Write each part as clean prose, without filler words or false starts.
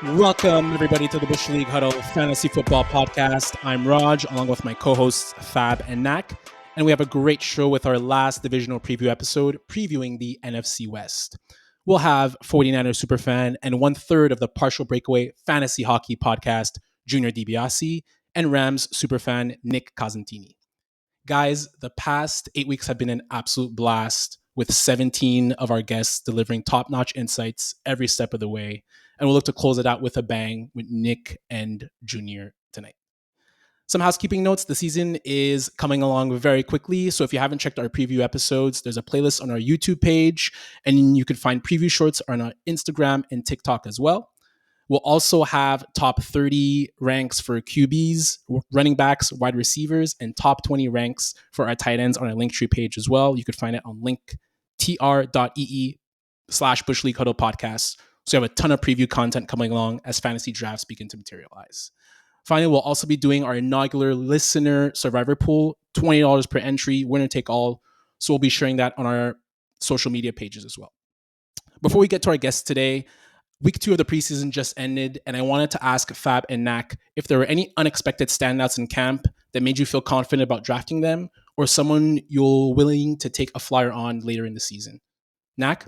Welcome, everybody, to the Bush League Huddle Fantasy Football Podcast. I'm Raj, along with my co-hosts Fab and Nacc, and we have a great show with our last divisional preview episode previewing the NFC West. We'll have 49ers superfan and 1/3 of the Partial Breakaway Fantasy Hockey Podcast, Junior Biasi, and Rams superfan Nick Cosentini. Guys, the past 8 weeks have been an absolute blast, with 17 of our guests delivering top-notch insights every step of the way. And we'll look to close it out with a bang with Nick and Junior tonight. Some housekeeping notes. The season is coming along very quickly. So if you haven't checked our preview episodes, there's a playlist on our YouTube page, and you can find preview shorts on our Instagram and TikTok as well. We'll also have top 30 ranks for QBs, running backs, wide receivers, and top 20 ranks for our tight ends on our Linktree page as well. You could find it on linktr.ee/Bush League Huddle Podcast. So you have a ton of preview content coming along as fantasy drafts begin to materialize. Finally, we'll also be doing our inaugural listener survivor pool, $20 per entry, winner take all. So we'll be sharing that on our social media pages as well. Before we get to our guests today, Week 2 of the preseason just ended, and I wanted to ask Fab and Nacc if there were any unexpected standouts in camp that made you feel confident about drafting them, or someone you're willing to take a flyer on later in the season. Nacc?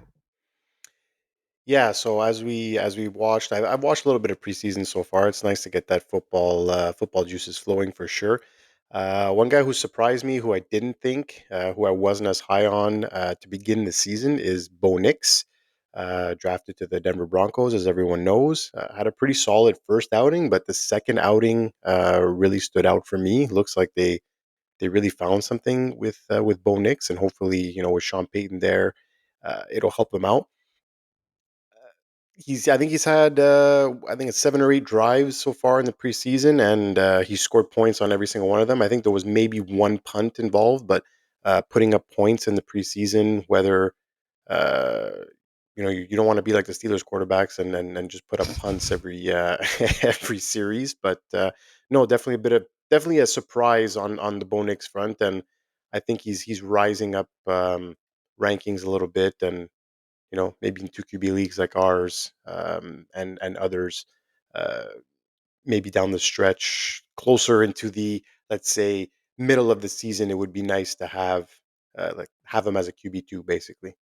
Yeah, so as we watched, I've watched a little bit of preseason so far. It's nice to get that football juices flowing for sure. One guy who surprised me, who I didn't think, who I wasn't as high on to begin the season, is Bo Nix, drafted to the Denver Broncos, as everyone knows. Had a pretty solid first outing, but the second outing really stood out for me. Looks like they really found something with Bo Nix, and hopefully, with Sean Payton there, it'll help him out. I think he's had I think it's 7 or 8 drives so far in the preseason, and he scored points on every single one of them. I think there was maybe one punt involved, but putting up points in the preseason, whether uh, you don't want to be like the Steelers quarterbacks and just put up punts every every series. But no, definitely a surprise on the Bo Nix front, and I think he's rising up rankings a little bit, and maybe in two QB leagues like ours, and others, uh, maybe down the stretch, closer into the, let's say, middle of the season, it would be nice to have him as a QB2, basically.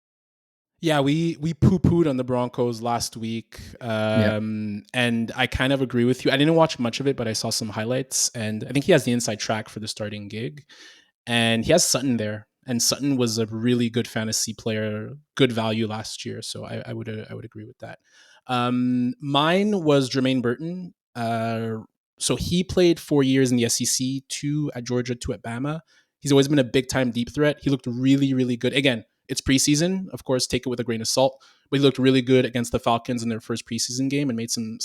Yeah, we poo-pooed on the Broncos last week, Yeah. and I kind of agree with you. I didn't watch much of it, but I saw some highlights, and I think he has the inside track for the starting gig. And he has Sutton there, and Sutton was a really good fantasy player, good value last year. So I would agree with that. Mine was Jermaine Burton. So he played 4 years in the SEC, 2 at Georgia, 2 at Bama. He's always been a big time deep threat. He looked really, really good. Again, it's preseason, of course, take it with a grain of salt. But he looked really good against the Falcons in their first preseason game and made some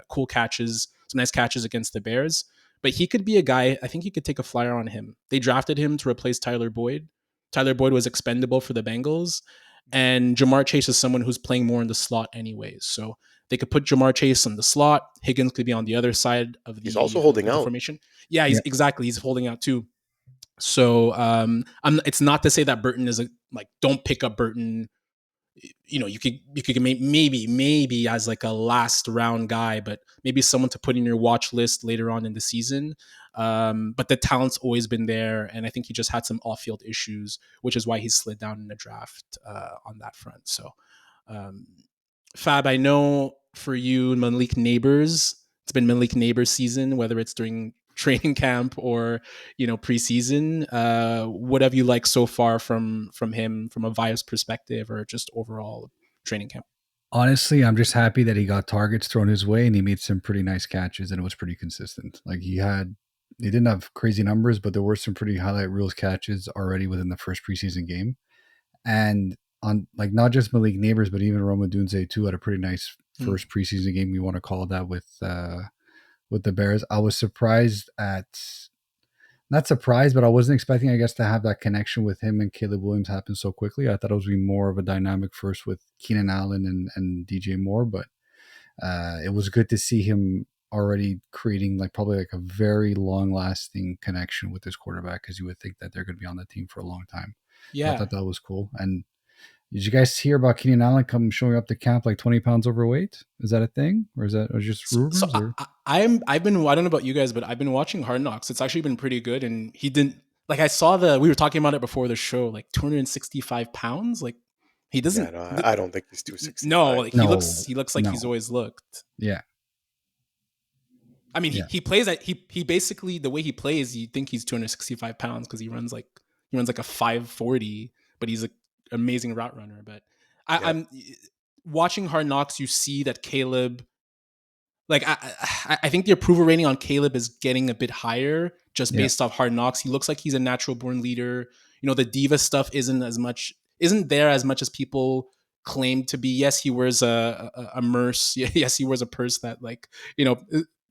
cool catches, some nice catches against the Bears. But he could be a guy, I think you could take a flyer on him. They drafted him to replace Tyler Boyd. Tyler Boyd was expendable for the Bengals. And Jamar Chase is someone who's playing more in the slot anyways. So they could put Jamar Chase in the slot. Higgins could be on the other side of He's also holding the out. formation. Yeah, he's holding out too. So it's not to say that Burton is don't pick up Burton. You could maybe as like a last round guy, but maybe someone to put in your watch list later on in the season. But the talent's always been there, and I think he just had some off-field issues, which is why he slid down in the draft on that front. So, Fab, I know for you, Malik Neighbors, it's been Malik Neighbors season, whether it's during training camp or preseason. What have you liked so far from him from a Vios perspective, or just overall training camp? Honestly, I'm just happy that he got targets thrown his way and he made some pretty nice catches, and it was pretty consistent. Like he didn't have crazy numbers, but there were some pretty highlight reels catches already within the first preseason game. And on like not just Malik Neighbors, but even Roma Dunze too had a pretty nice first preseason game. You want to call that with the Bears. I was not surprised, but I wasn't expecting, I guess, to have that connection with him and Caleb Williams happen so quickly. I thought it was going to be more of a dynamic first with Keenan Allen and DJ Moore, but it was good to see him already creating probably a very long-lasting connection with this quarterback, because you would think that they're going to be on the team for a long time. Yeah, I thought that was cool. And Did you guys hear about Keenan Allen showing up to camp like 20 pounds overweight? Is that a thing, or is that just rumors? Or I've been, I don't know about you guys, but I've been watching Hard Knocks. It's actually been pretty good, and he didn't like. I saw we were talking about it before the show, like 265 pounds. Like he doesn't. Yeah, no, I don't think he's No, 265. like No, he looks like he's always looked. yeah. I mean, Yeah. he plays at he basically, the way he plays, you think he's 265 pounds because he runs like a 540, but he's an amazing route runner. But I'm watching Hard Knocks. You see that Caleb, like I think the approval rating on Caleb is getting a bit higher just based off Hard Knocks. He looks like he's a natural born leader. You know, the diva stuff isn't there as much as people claim to be. Yes, he wears a merce. Yes, he wears a purse that, like, you know,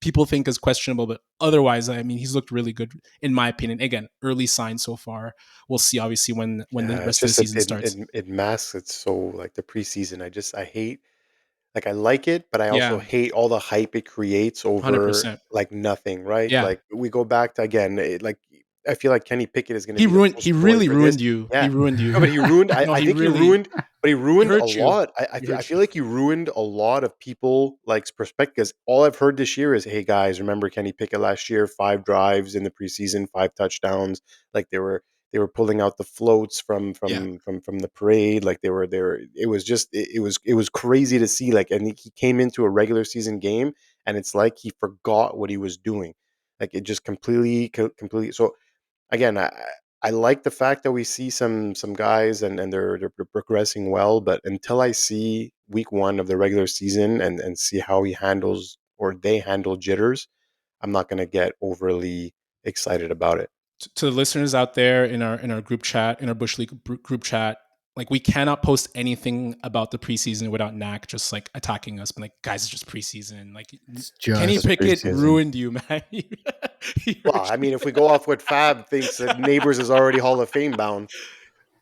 people think is questionable, but otherwise, I mean, he's looked really good in my opinion. Again, early signs so far. We'll see obviously when the rest of the season starts. It masks it so, like, the preseason. I hate, like, I like it, but I also Yeah, hate all the hype it creates over 100%. like nothing, right? Yeah. Like, we go back to, again, like, I feel like Kenny Pickett is going to He be the ruined. He poster boy really for this. ruined you. He Yeah, ruined you. no, but he ruined. I, No, I he think he really. ruined, but he He ruined a hurt you. lot. He I hurt feel you. like he ruined a lot of people like perspective. Because all I've heard this year is, "Hey guys, remember Kenny Pickett last year? 5 drives in the preseason, 5 touchdowns. Like they were pulling out the floats from Yeah. from the parade. Like they were. It was just it was crazy to see. Like, and he came into a regular season game, and it's like he forgot what he was doing. Like it just completely. So again, I like the fact that we see some guys and they're progressing well, but until I see week one of the regular season and see how he handles or they handle jitters, I'm not going to get overly excited about it. To the listeners out there in our group chat, in our Bush League group chat, like, we cannot post anything about the preseason without Nacc just like attacking us, but like, guys, it's just preseason. Like, It's Kenny just Pickett preseason. ruined you, man. He Well, hurt I mean, you. if we go off what Fab thinks, that Neighbors is already Hall of Fame bound.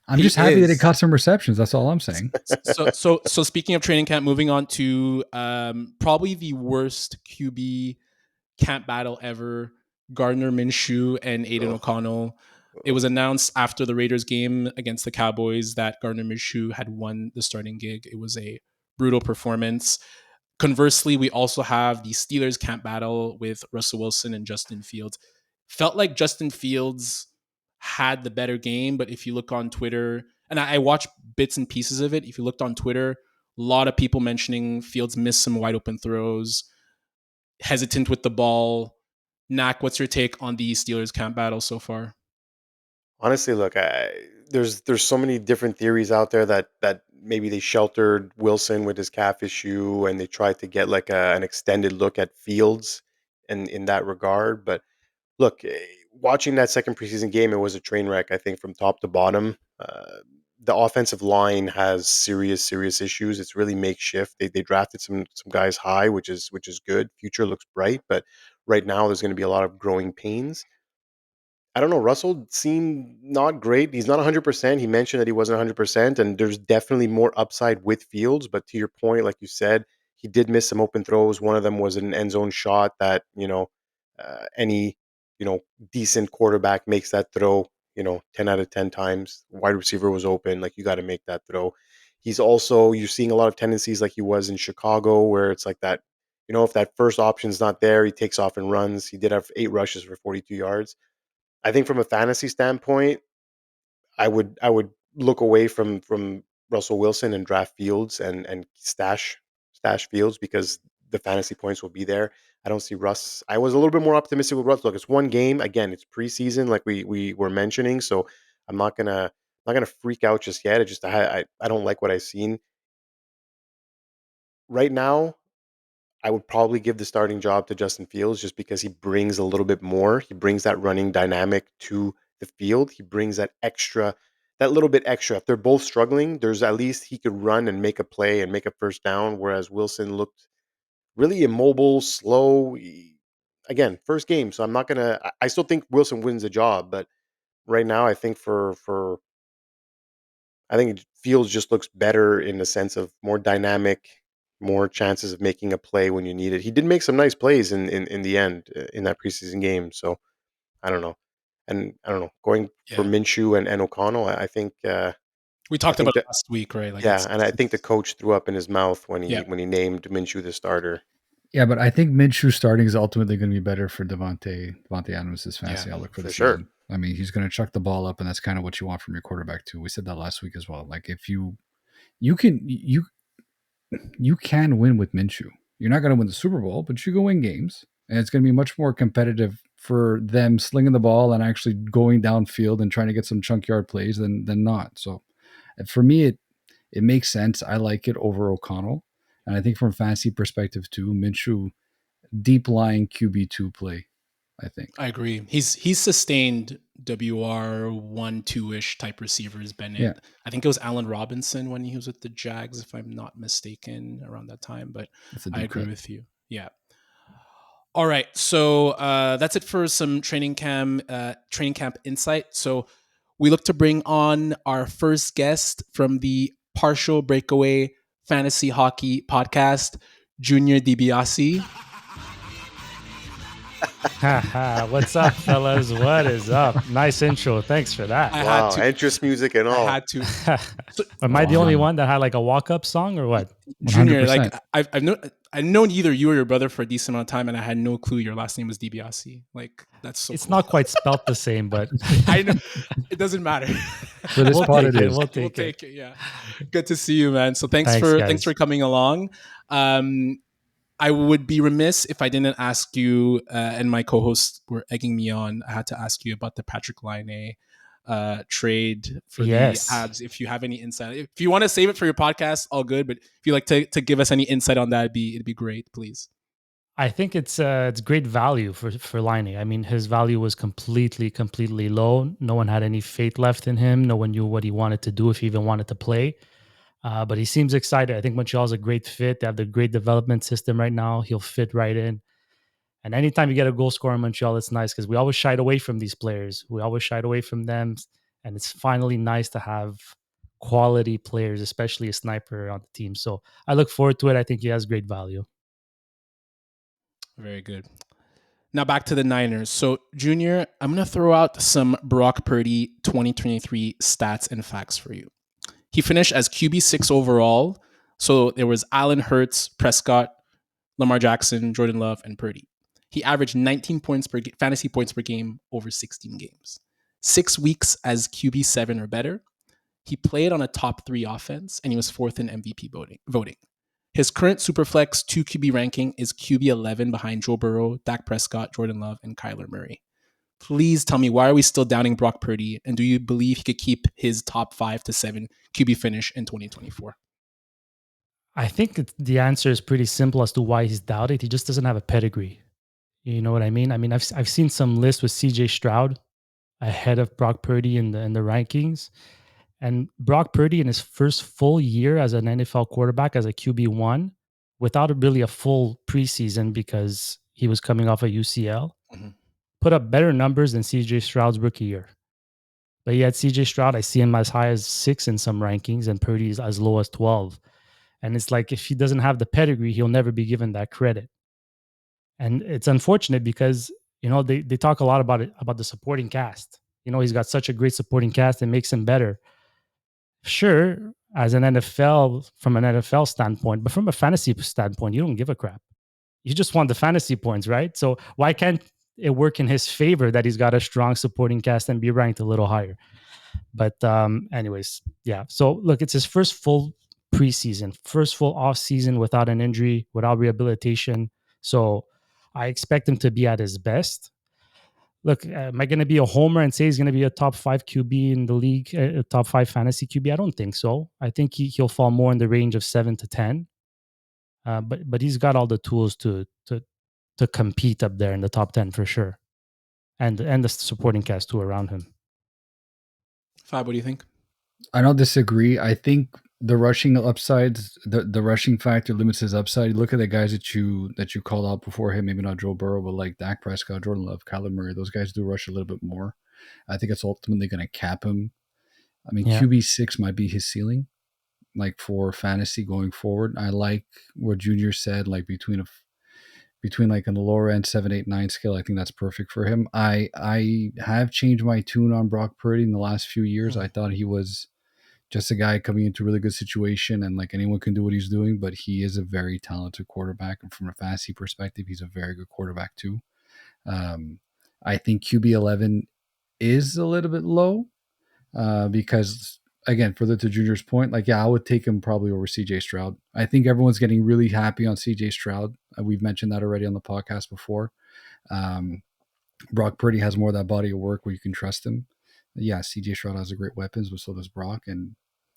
I'm He just happy that it is. caught some receptions. That's all I'm saying. So speaking of training camp, moving on to probably the worst QB camp battle ever: Gardner Minshew and Aiden Ugh, O'Connell. It ugh. was announced after the Raiders game against the Cowboys that Gardner Minshew had won the starting gig. It was a brutal performance. Conversely, we also have the Steelers camp battle with Russell Wilson and Justin Fields. Felt like Justin Fields had the better game, but if you look on Twitter, and I watched bits and pieces of it, if you looked on Twitter, a lot of people mentioning Fields missed some wide open throws, hesitant with the ball. Nacc, what's your take on the Steelers camp battle so far? Honestly, look, there's so many different theories out there that maybe they sheltered Wilson with his calf issue, and they tried to get like an extended look at Fields in that regard. But look, watching that second preseason game, it was a train wreck. I think from top to bottom. The offensive line has serious issues. It's really makeshift. They drafted some guys high, which is good. Future looks bright, but right now there's going to be a lot of growing pains. I don't know. Russell seemed not great. He's not 100%. He mentioned that he wasn't 100%, and there's definitely more upside with Fields. But to your point, like you said, he did miss some open throws. One of them was an end zone shot that, any, decent quarterback makes that throw, 10 out of 10 times. Wide receiver was open. Like, you got to make that throw. You're seeing a lot of tendencies like he was in Chicago, where it's like that, if that first option's not there, he takes off and runs. He did have 8 rushes for 42 yards. I think from a fantasy standpoint, I would look away from Russell Wilson and draft Fields and stash Fields because the fantasy points will be there. I don't see Russ. I was a little bit more optimistic with Russ. Look, it's one game. Again, it's preseason, like we were mentioning. So I'm not gonna freak out just yet. I don't like what I've seen right now. I would probably give the starting job to Justin Fields just because he brings a little bit more. He brings that running dynamic to the field. He brings that little bit extra. If they're both struggling, there's at least he could run and make a play and make a first down, whereas Wilson looked really immobile, slow. Again, first game, so I'm not gonna. I still think Wilson wins the job, but right now, I think I think Fields just looks better in the sense of more dynamic, more chances of making a play when you need it. He did make some nice plays in the end in that preseason game. So I don't know, and I don't know going for Yeah. Minshew and O'Connell. I think We I talked think about it that last week, right? Like yeah, and I think the coach threw up in his mouth when yeah, he named Minshew the starter. Yeah, but I think Minshew starting is ultimately going to be better for Devontae Adams' yeah. fantasy outlook for the For sure. season. I mean, he's going to chuck the ball up, and that's kind of what you want from your quarterback too. We said that last week as well. Like if you can win with Minshew. You're not going to win the Super Bowl, but you can win games, and it's going to be much more competitive for them slinging the ball and actually going downfield and trying to get some chunk yard plays than not. So for me, it makes sense. I like it over O'Connell, and I think from a fantasy perspective too, Minshew deep lying QB2 play. I think. I agree. He's sustained WR 1-2 ish type receivers. Bennett. Yeah. I think it was Allen Robinson when he was with the Jags, if I'm not mistaken, around that time. But That's a I deep agree cut. with you. Yeah. All right. So that's it for some training camp insight. So we look to bring on our first guest from the Partial Breakaway Fantasy Hockey Podcast, Junior Biasi. What's up, fellas? What is up? Nice intro. Thanks for that. I Wow, had to. entrance music and I all. had to. Am I the Wow. only one that had like a walk-up song or what? Junior, 100%. like I've known either you or your brother for a decent amount of time, and I had no clue your last name was DiBiase. Like that's so. It's cool. not quite spelt the same, but I know it doesn't matter. For this we'll part, take it it. is. We'll take it. Yeah, good to see you, man. So thanks Guys. for coming along. I would be remiss if I didn't ask you, and my co-hosts were egging me on. I had to ask you about the Patrick Laine trade for Yes. the Habs. If you have any insight, if you want to save it for your podcast, all good. But if you like to give us any insight on that, it'd be great, please. I think it's great value for Laine. I mean, his value was completely low. No one had any faith left in him. No one knew what he wanted to do, if he even wanted to play. But he seems excited. I think Montreal's a great fit. They have the great development system right now. He'll fit right in. And anytime you get a goal scorer in Montreal, it's nice because we always shied away from these players. We always shied away from them. And it's finally nice to have quality players, especially a sniper on the team. So I look forward to it. I think he has great value. Very good. Now back to the Niners. So, Junior, I'm going to throw out some Brock Purdy 2023 stats and facts for you. He finished as QB6 overall. So there was Allen Hurts, Prescott, Lamar Jackson, Jordan Love, and Purdy. He averaged 19 fantasy points per game over 16 games. 6 weeks as QB7 or better. He played on a top 3 offense, and he was 4th in MVP voting. His current Superflex 2 QB ranking is QB11 behind Joe Burrow, Dak Prescott, Jordan Love, and Kyler Murray. Please tell me, why are we still downing Brock Purdy? And do you believe he could keep his top 5 to 7 QB finish in 2024? I think the answer is pretty simple as to why he's doubted. He just doesn't have a pedigree. You know what I mean? I've seen some lists with CJ Stroud ahead of Brock Purdy in the rankings. And Brock Purdy in his first full year as an NFL quarterback, as a QB1, without really a full preseason because he was coming off a UCL, put up better numbers than CJ Stroud's rookie year. But yet CJ Stroud, I see him as high as 6 in some rankings, and Purdy is as low as 12. And it's like, if he doesn't have the pedigree, he'll never be given that credit. And it's unfortunate because, they talk a lot about it, about the supporting cast. He's got such a great supporting cast, it makes him better. Sure, as from an NFL standpoint, but from a fantasy standpoint, you don't give a crap. You just want the fantasy points, right? So why can't it work in his favor that he's got a strong supporting cast and be ranked a little higher? But anyways, yeah. So look, it's his first full preseason, first full off season without an injury, without rehabilitation. So I expect him to be at his best. Look, am I going to be a homer and say he's going to be a top 5 QB in the league, a top 5 fantasy QB? I don't think so. I think he'll fall more in the range of 7 to 10. But he's got all the tools to compete up there in the top 10 for sure, and the supporting cast too around him. Fab, what do you think? I don't disagree. I think the rushing upsides, the rushing factor limits his upside. Look at the guys that you called out before him, maybe not Joe Burrow, but like Dak Prescott, Jordan Love, Kyler Murray. Those guys do rush a little bit more. I think it's ultimately going to cap him. I mean, Yeah. QB6 might be his ceiling, like for fantasy going forward. I like what Junior said, like between like on the lower end 7, 8, 9 scale. I think that's perfect for him. I have changed my tune on Brock Purdy in the last few years. I thought he was just a guy coming into a really good situation, and like anyone can do what he's doing, but he is a very talented quarterback. And from a fantasy perspective, he's a very good quarterback too. I think QB11 is a little bit low because, again, further to Junior's point, like, yeah, I would take him probably over CJ Stroud. I think everyone's getting really happy on CJ Stroud. We've mentioned that already on the podcast before. Brock Purdy has more of that body of work where you can trust him. Yeah, CJ Stroud has a great weapons, but so does Brock. And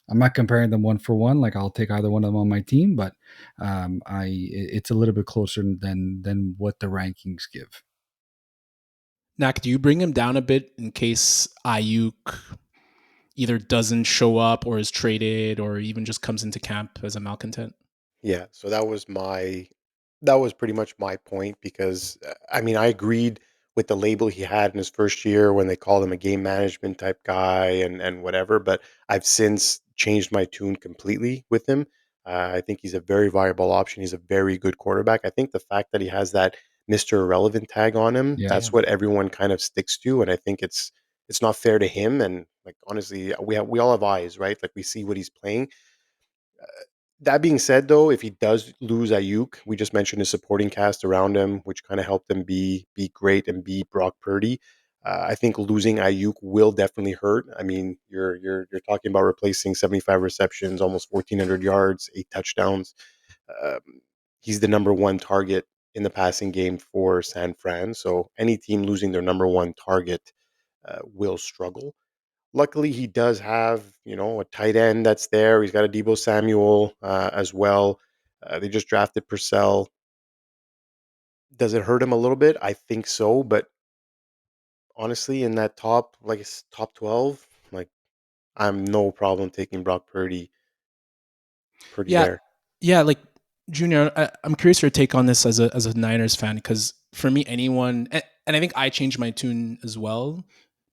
I'm not comparing them one for one. Like, I'll take either one of them on my team, but it's a little bit closer than what the rankings give. Nacc, do you bring him down a bit in case Ayuk either doesn't show up or is traded or even just comes into camp as a malcontent? Yeah, so that was pretty much my point because I mean I agreed with the label he had in his first year when they called him a game management type guy and whatever, but I've since changed my tune completely with him. I think he's a very viable option. He's a very good quarterback. I think the fact that he has that Mr. Irrelevant tag on him, Yeah. that's what everyone kind of sticks to, and I think it's not fair to him. And like honestly, we all have eyes, right? Like we see what he's playing. That being said, though, if he does lose Ayuk, we just mentioned his supporting cast around him, which kind of helped him be great and be Brock Purdy. I think losing Ayuk will definitely hurt. I mean, you're talking about replacing 75 receptions, almost 1,400 yards, 8 touchdowns. Um, he's the number one target in the passing game for San Fran. So any team losing their number one target will struggle. Luckily, he does have, a tight end that's there. He's got a Deebo Samuel as well. They just drafted Purcell. Does it hurt him a little bit? I think so, but honestly, in that top 12, like I'm no problem taking Brock Purdy Yeah, there. yeah. Like Junior, I'm curious your take on this as a Niners fan, because for me, anyone, and I think I changed my tune as well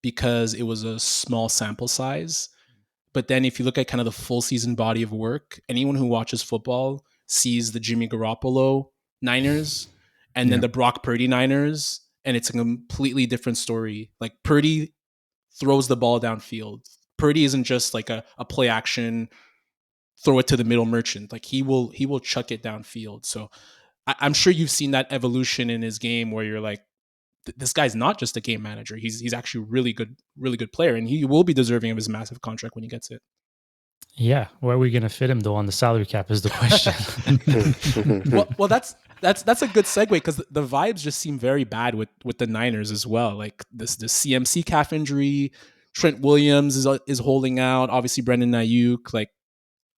because it was a small sample size. But then if you look at kind of the full season body of work, anyone who watches football sees the Jimmy Garoppolo Niners and then the Brock Purdy Niners, and it's a completely different story. Like Purdy throws the ball downfield. Purdy isn't just like a play action, throw it to the middle merchant. Like he will chuck it downfield. So I'm sure you've seen that evolution in his game where you're like, this guy's not just a game manager. He's actually really good player, and he will be deserving of his massive contract when he gets it. Yeah, where are we going to fit him though on the salary cap is the question. well, that's a good segue because the vibes just seem very bad with the Niners as well. Like the CMC calf injury, Trent Williams is holding out. Obviously, Brendan Ayuk. Like,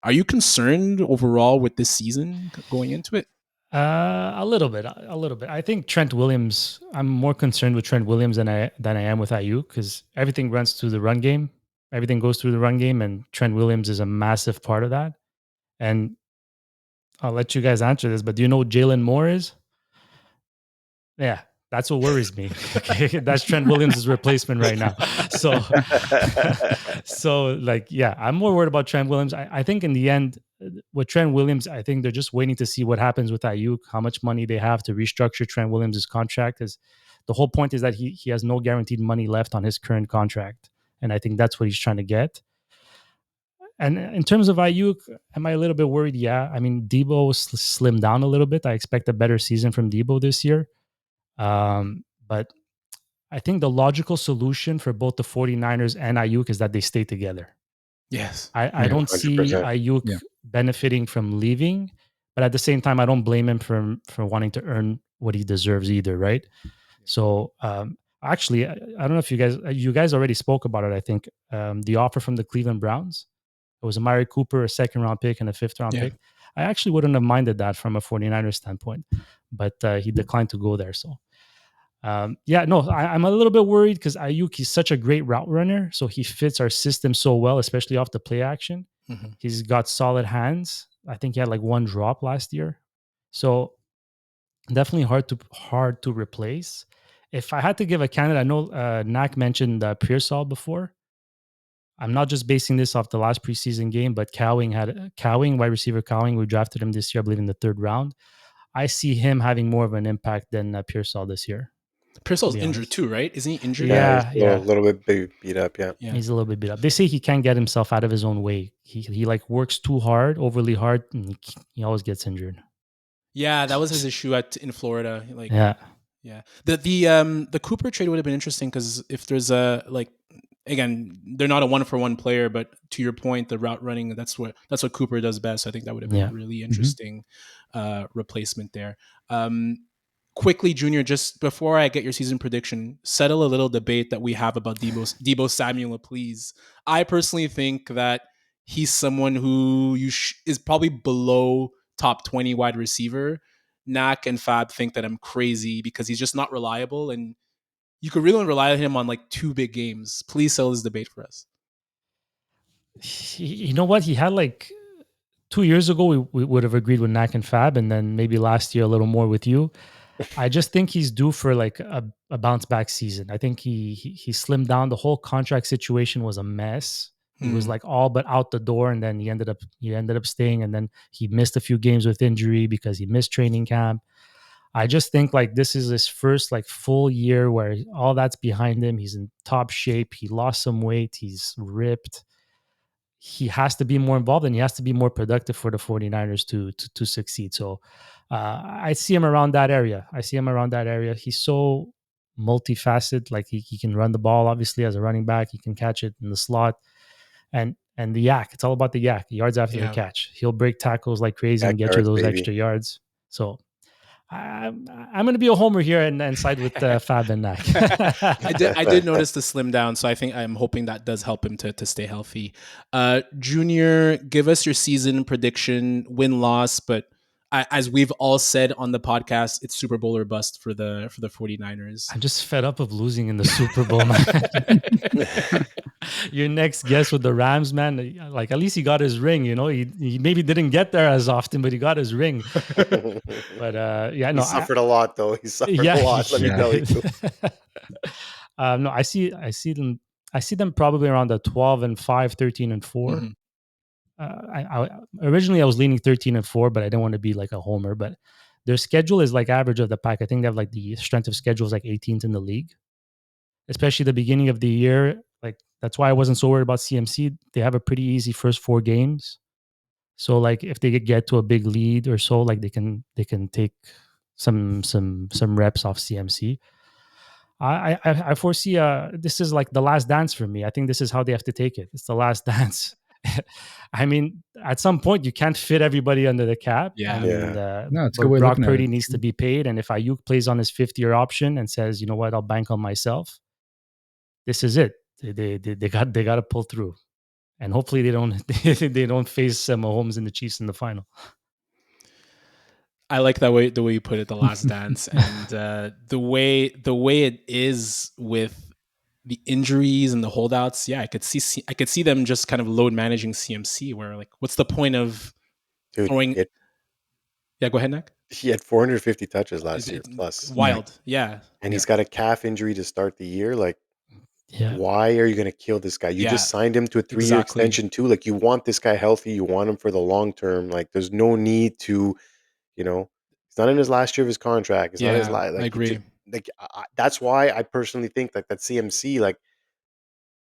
are you concerned overall with this season going into it? A little bit. I think Trent Williams. I'm more concerned with Trent Williams than I am with Ayuk because everything runs through the run game. Everything goes through the run game, and Trent Williams is a massive part of that. And I'll let you guys answer this, but do you know who Jalen Moore is? Yeah, that's what worries me. Okay, that's Trent Williams' replacement right now. So, yeah, I'm more worried about Trent Williams. I think in the end, with Trent Williams, I think they're just waiting to see what happens with Ayuk, how much money they have to restructure Trent Williams' contract. Because the whole point is that he has no guaranteed money left on his current contract, and I think that's what he's trying to get. And in terms of Ayuk, am I a little bit worried? Yeah, I mean Deebo slimmed down a little bit. I expect a better season from Deebo this year. But I think the logical solution for both the 49ers and Ayuk is that they stay together. Yes. I don't see 100%. Ayuk benefiting from leaving, but at the same time, I don't blame him for wanting to earn what he deserves either, right? So actually, I don't know if you guys already spoke about it. I think the offer from the Cleveland Browns, it was Amari Cooper, a second round pick and a fifth round pick. I actually wouldn't have minded that from a 49ers standpoint, but he declined to go there. So I'm a little bit worried because Ayuk, he's such a great route runner. So he fits our system so well, especially off the play action. Mm-hmm. He's got solid hands. I think he had like one drop last year. So definitely hard to replace. If I had to give a candidate, I know Nacc mentioned Pearsall before. I'm not just basing this off the last preseason game, but Cowing, wide receiver Cowing, we drafted him this year, I believe in the third round. I see him having more of an impact than Pearsall this year. Purcell's be injured honest. too, right? Isn't he injured? Yeah. He's a little bit beat up. Yeah. He's a little bit beat up. They say he can't get himself out of his own way. He like works too hard, overly hard, and he always gets injured. Yeah, that was his issue in Florida. Like, Yeah. The Cooper trade would have been interesting because if there's a again, they're not a 1-for-1 player, but to your point, the route running, that's what Cooper does best. I think that would have been a really interesting replacement there. Quickly, Junior, just before I get your season prediction, settle a little debate that we have about Deebo Samuel, please. I personally think that he's someone who is probably below top 20 wide receiver. Nacc and Fab think that I'm crazy because he's just not reliable, and you could really rely on him on like 2 big games. Please sell this debate for us. You know what? He had like 2 years ago, we would have agreed with Nacc and Fab, and then maybe last year a little more with you. I just think he's due for like a bounce back season. I think he slimmed down. The whole contract situation was a mess. He was like all but out the door, and then he ended up staying, and then he missed a few games with injury because he missed training camp. I just think like this is his first like full year where all that's behind him. He's in top shape. He lost some weight. He's ripped. He has to be more involved and he has to be more productive for the 49ers to succeed. So I see him around that area. He's so multifaceted. Like he can run the ball, obviously, as a running back. He can catch it in the slot. And the yak. It's all about the yak. Yards after the catch. He'll break tackles like crazy and get you those extra yards. So I'm going to be a homer here and side with Fab and Nacc. I did notice the slim down, so I'm hoping that does help him to stay healthy. Junior, give us your season prediction, win-loss, but as we've all said on the podcast, it's Super Bowl or bust for the 49ers. I'm just fed up of losing in the Super Bowl, man. Your next guest with the Rams, man, like at least he got his ring, you know. He maybe didn't get there as often, but he got his ring. But he suffered a lot, though. He suffered a lot. Let me tell you. No, I see them probably around the 12-5, 13-4. Mm-hmm. I originally I was leaning 13-4, but I didn't want to be like a homer. But their schedule is like average of the pack. I think they have like the strength of schedule is like 18th in the league, especially the beginning of the year. Like that's why I wasn't so worried about CMC. They have a pretty easy first 4 games, so like if they get to a big lead or so, like they can take some reps off CMC. I foresee this is like the last dance for me. I think this is how they have to take it. It's the last dance. I mean, at some point you can't fit everybody under the cap. Yeah. No, it's a good way Brock Purdy needs to be paid, and if Ayuk plays on his 5th-year option and says, you know what, I'll bank on myself, this is it. They got to pull through, and hopefully they don't face Mahomes and the Chiefs in the final. I like the way you put it, the last dance, and the way it is with the injuries and the holdouts. Yeah, I could see them just kind of load managing CMC. Where like, what's the point of throwing? Yeah, go ahead, Nacc. He had 450 touches last year plus. Wild, yeah. And he's got a calf injury to start the year. Like, yeah. Why are you going to kill this guy? You just signed him to a 3-year extension too. Like, you want this guy healthy. You want him for the long term. Like, there's no need to, he's not in his last year of his contract. It's not his last. Like, I agree. That's why I personally think that CMC, like,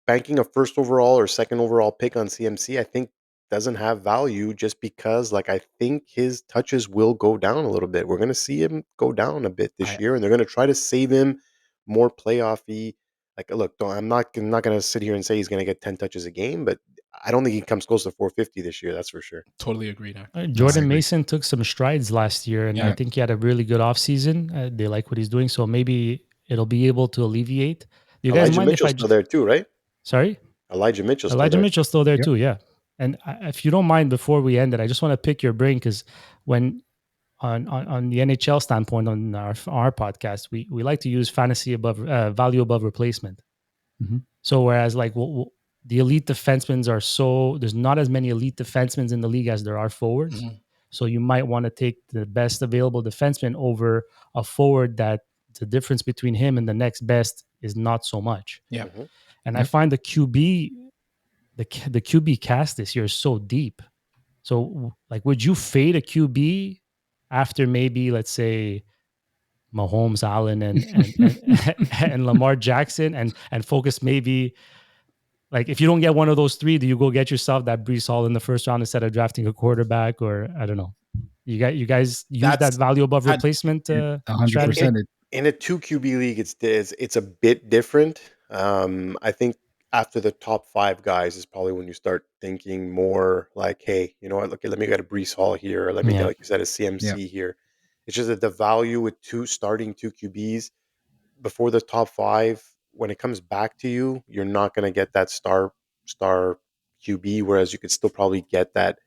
banking a first overall or second overall pick on CMC, I think doesn't have value just because, like, I think his touches will go down a little bit. We're going to see him go down a bit this year, and they're going to try to save him more playoff-y. Like, look, I'm not going to sit here and say he's going to get 10 touches a game, but I don't think he comes close to 450 this year. That's for sure. Totally agree. Jordan Mason took some strides last year, and I think he had a really good offseason. They like what he's doing, so maybe it'll be able to alleviate. Do you guys mind Mitchell's still there too, right? Sorry? Elijah Mitchell's still there too, yeah. And if you don't mind, before we end it, I just want to pick your brain, because when on the NHL standpoint on our podcast, we like to use fantasy above value above replacement. Mm-hmm. So whereas like the elite defensemen there's not as many elite defensemen in the league as there are forwards. Mm-hmm. So you might want to take the best available defenseman over a forward that the difference between him and the next best is not so much. Yeah. Mm-hmm. And I find the QB cast this year is so deep. So, like, would you fade a QB after maybe, let's say, Mahomes, Allen, and Lamar Jackson, and focus maybe like if you don't get one of those three, do you go get yourself that Brees Hall in the first round instead of drafting a quarterback, or I don't know. You guys use that value above replacement strategy? 100%. In a 2 QB league, it's a bit different. I think after the top 5 guys is probably when you start thinking more like, hey, you know what? Look, let me get a Brees Hall here, or let me get, like you said, a CMC here. It's just that the value with starting 2 QBs before the top 5, when it comes back to you, you're not going to get that star QB, whereas you could still probably get that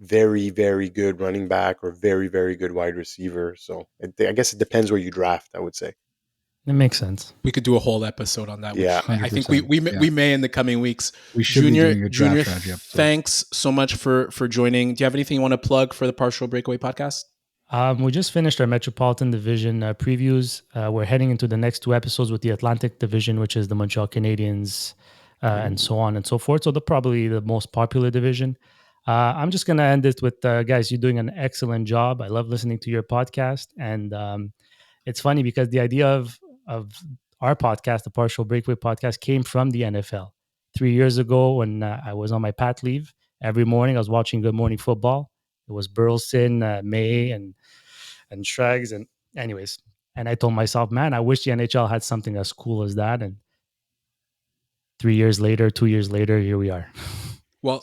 very, very good running back or very, very good wide receiver. So I guess it depends where you draft, I would say. It makes sense. We could do a whole episode on that. Yeah. I think we may in the coming weeks. We should be doing a draft strategy episode. Thanks so much for joining. Do you have anything you want to plug for the Partial Breakaway podcast? We just finished our Metropolitan Division previews. We're heading into the next 2 episodes with the Atlantic Division, which is the Montreal Canadiens, and so on and so forth. So they're probably the most popular division. I'm just going to end it with, guys, you're doing an excellent job. I love listening to your podcast. And it's funny because the idea of our podcast, the Partial Breakaway podcast, came from the NFL. 3 years ago when I was on my pat leave, every morning I was watching Good Morning Football. It was Burleson, May, and Shregs, and anyways. And I told myself, man, I wish the NHL had something as cool as that. And 2 years later, here we are. Well,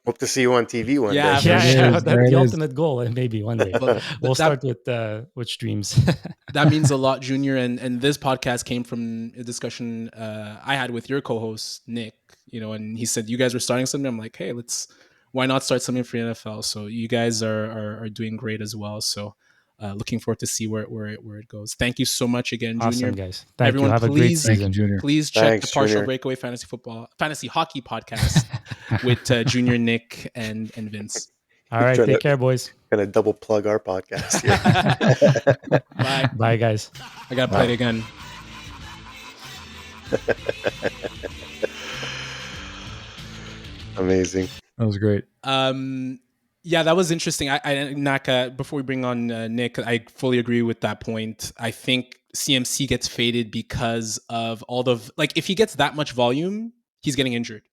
hope to see you on TV one day. Yeah, the ultimate goal, and maybe one day. We'll start with streams. That means a lot, Junior. And this podcast came from a discussion I had with your co-host Nick. And he said you guys were starting something. I'm like, hey, why not start something for the NFL? So you guys are doing great as well. So looking forward to see where it goes. Thank you so much again, Junior. Awesome, guys. Thank you. Have a great season. Please check the Partial Breakaway Fantasy Hockey podcast with Junior, Nick, and Vince. All right, take care, boys. Gonna double plug our podcast here. Bye, guys. I gotta play it again. Amazing. That was great. Yeah, that was interesting. Nacc, before we bring on Nick, I fully agree with that point. I think CMC gets faded because of all if he gets that much volume, he's getting injured.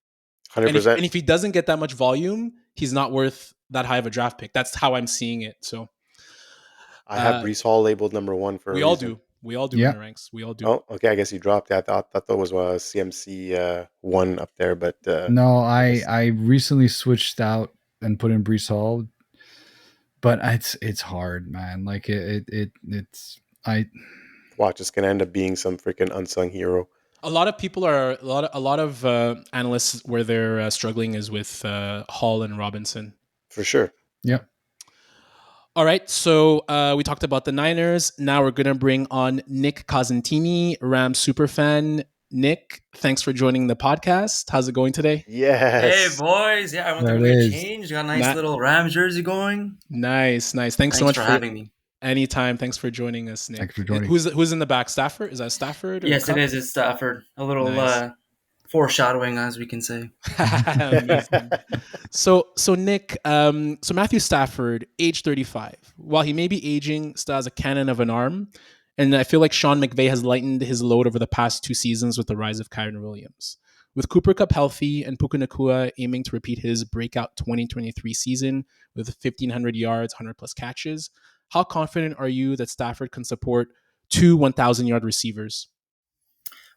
100%. And if he doesn't get that much volume, he's not worth that high of a draft pick. That's how I'm seeing it. So I have Brees Hall labeled number 1 for we all do. We all do in the ranks. We all do. Oh, okay. I guess he dropped it. I thought that was CMC 1 up there, but no, I recently switched out and put in Brees Hall, but it's hard, man. Like it's watch. It's gonna end up being some freaking unsung hero. A lot of people are a lot of analysts where they're struggling is with Hall and Robinson. For sure. Yep. All right, so we talked about the Niners. Now we're going to bring on Nick Cosentini, Rams superfan. Nick, thanks for joining the podcast. How's it going today? Yes. Hey, boys. Yeah, I want to really change. Got a nice little Rams jersey going. Nice. Thanks so much for having me. Anytime. Thanks for joining us, Nick. Thanks for joining. Who's in the back? Stafford? Is that Stafford? Yes, it is. It's Stafford. A little foreshadowing, as we can say. So Nick, so Matthew Stafford, age 35. While he may be aging, still has a cannon of an arm. And I feel like Sean McVay has lightened his load over the past 2 seasons with the rise of Kyren Williams. With Cooper Kupp healthy and Puka Nacua aiming to repeat his breakout 2023 season with 1,500 yards, 100-plus catches, how confident are you that Stafford can support 2 1,000-yard receivers?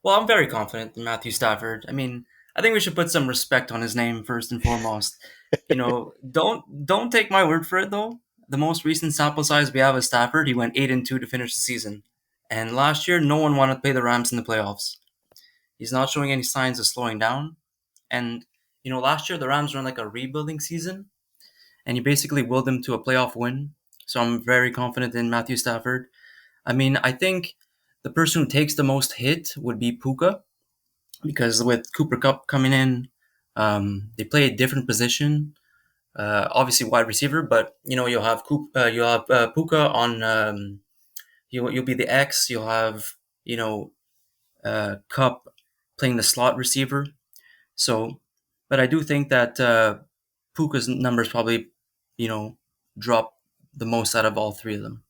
Well, I'm very confident in Matthew Stafford. I mean, I think we should put some respect on his name first and foremost. Don't take my word for it, though. The most recent sample size we have of Stafford, he went 8-2 to finish the season. And last year, no one wanted to play the Rams in the playoffs. He's not showing any signs of slowing down. And, last year, the Rams were in like a rebuilding season. And he basically willed them to a playoff win. So I'm very confident in Matthew Stafford. I mean, I think the person who takes the most hit would be Puka. Because with Cooper Kupp coming in, they play a different position. Obviously wide receiver, but you'll have Puka on. You'll be the X. You'll have Kupp playing the slot receiver. So, but I do think that Puka's numbers probably drop the most out of all 3 of them.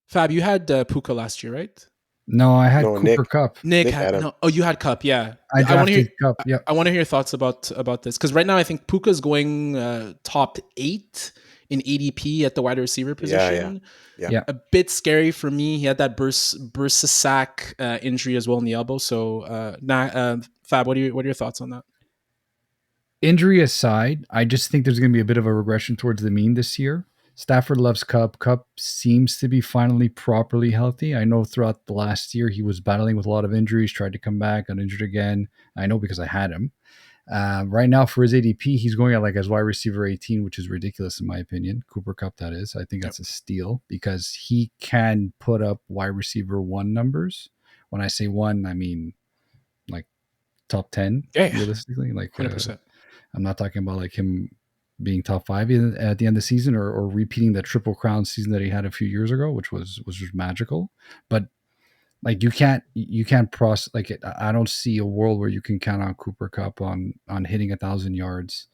Fab, you had Puka last year, right? No, I had No, Cooper Nick. Cup. Nick Nick had had him. no. Oh, you had Cup. Yeah, I I want to hear. drafted Cup. Yep. I want to hear your thoughts about this because right now I think Puka's going top 8 in ADP at the wide receiver position. Yeah. A bit scary for me. He had that burst sack injury as well in the elbow. So, Fab, what are your thoughts on that? Injury aside, I just think there's going to be a bit of a regression towards the mean this year. Stafford loves Cup. Cup seems to be finally properly healthy. I know throughout the last year he was battling with a lot of injuries, tried to come back, got injured again. I know because I had him. Right now for his ADP, he's going at like as wide receiver 18, which is ridiculous in my opinion. Cooper Cup, that is. I think that's a steal because he can put up wide receiver 1 numbers. When I say 1, I mean like top 10 realistically. Like 100%. I'm not talking about like him being top 5 at the end of the season or repeating the triple crown season that he had a few years ago, which was just magical. But like you can't process like it. I don't see a world where you can count on Cooper Cup on hitting 1,000 yards,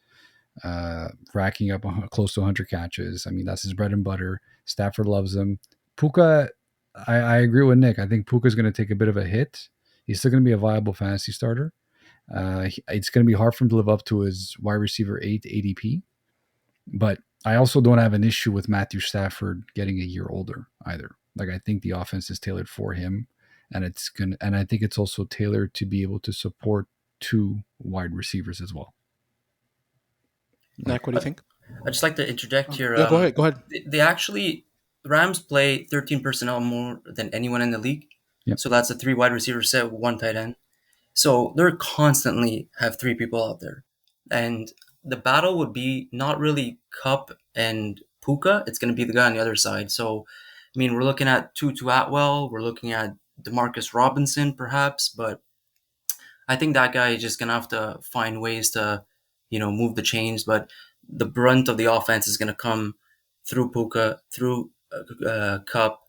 racking up close to 100 catches. I mean, that's his bread and butter. Stafford loves him. Puka, I agree with Nick. I think Puka's going to take a bit of a hit. He's still going to be a viable fantasy starter. It's going to be hard for him to live up to his wide receiver 8 ADP. But I also don't have an issue with Matthew Stafford getting a year older either. Like I think the offense is tailored for him, and I think it's also tailored to be able to support 2 wide receivers as well. Nacc, what do you think? I'd just like to interject here. Yeah, go ahead. They actually, the Rams play 13 personnel more than anyone in the league. Yep. So that's a 3 wide receiver set with 1 tight end. So they're constantly have 3 people out there. And the battle would be not really Kupp and Puka. It's going to be the guy on the other side. So, I mean, we're looking at Tutu Atwell. We're looking at Demarcus Robinson, perhaps. But I think that guy is just going to have to find ways to, move the chains. But the brunt of the offense is going to come through Puka, through Kupp.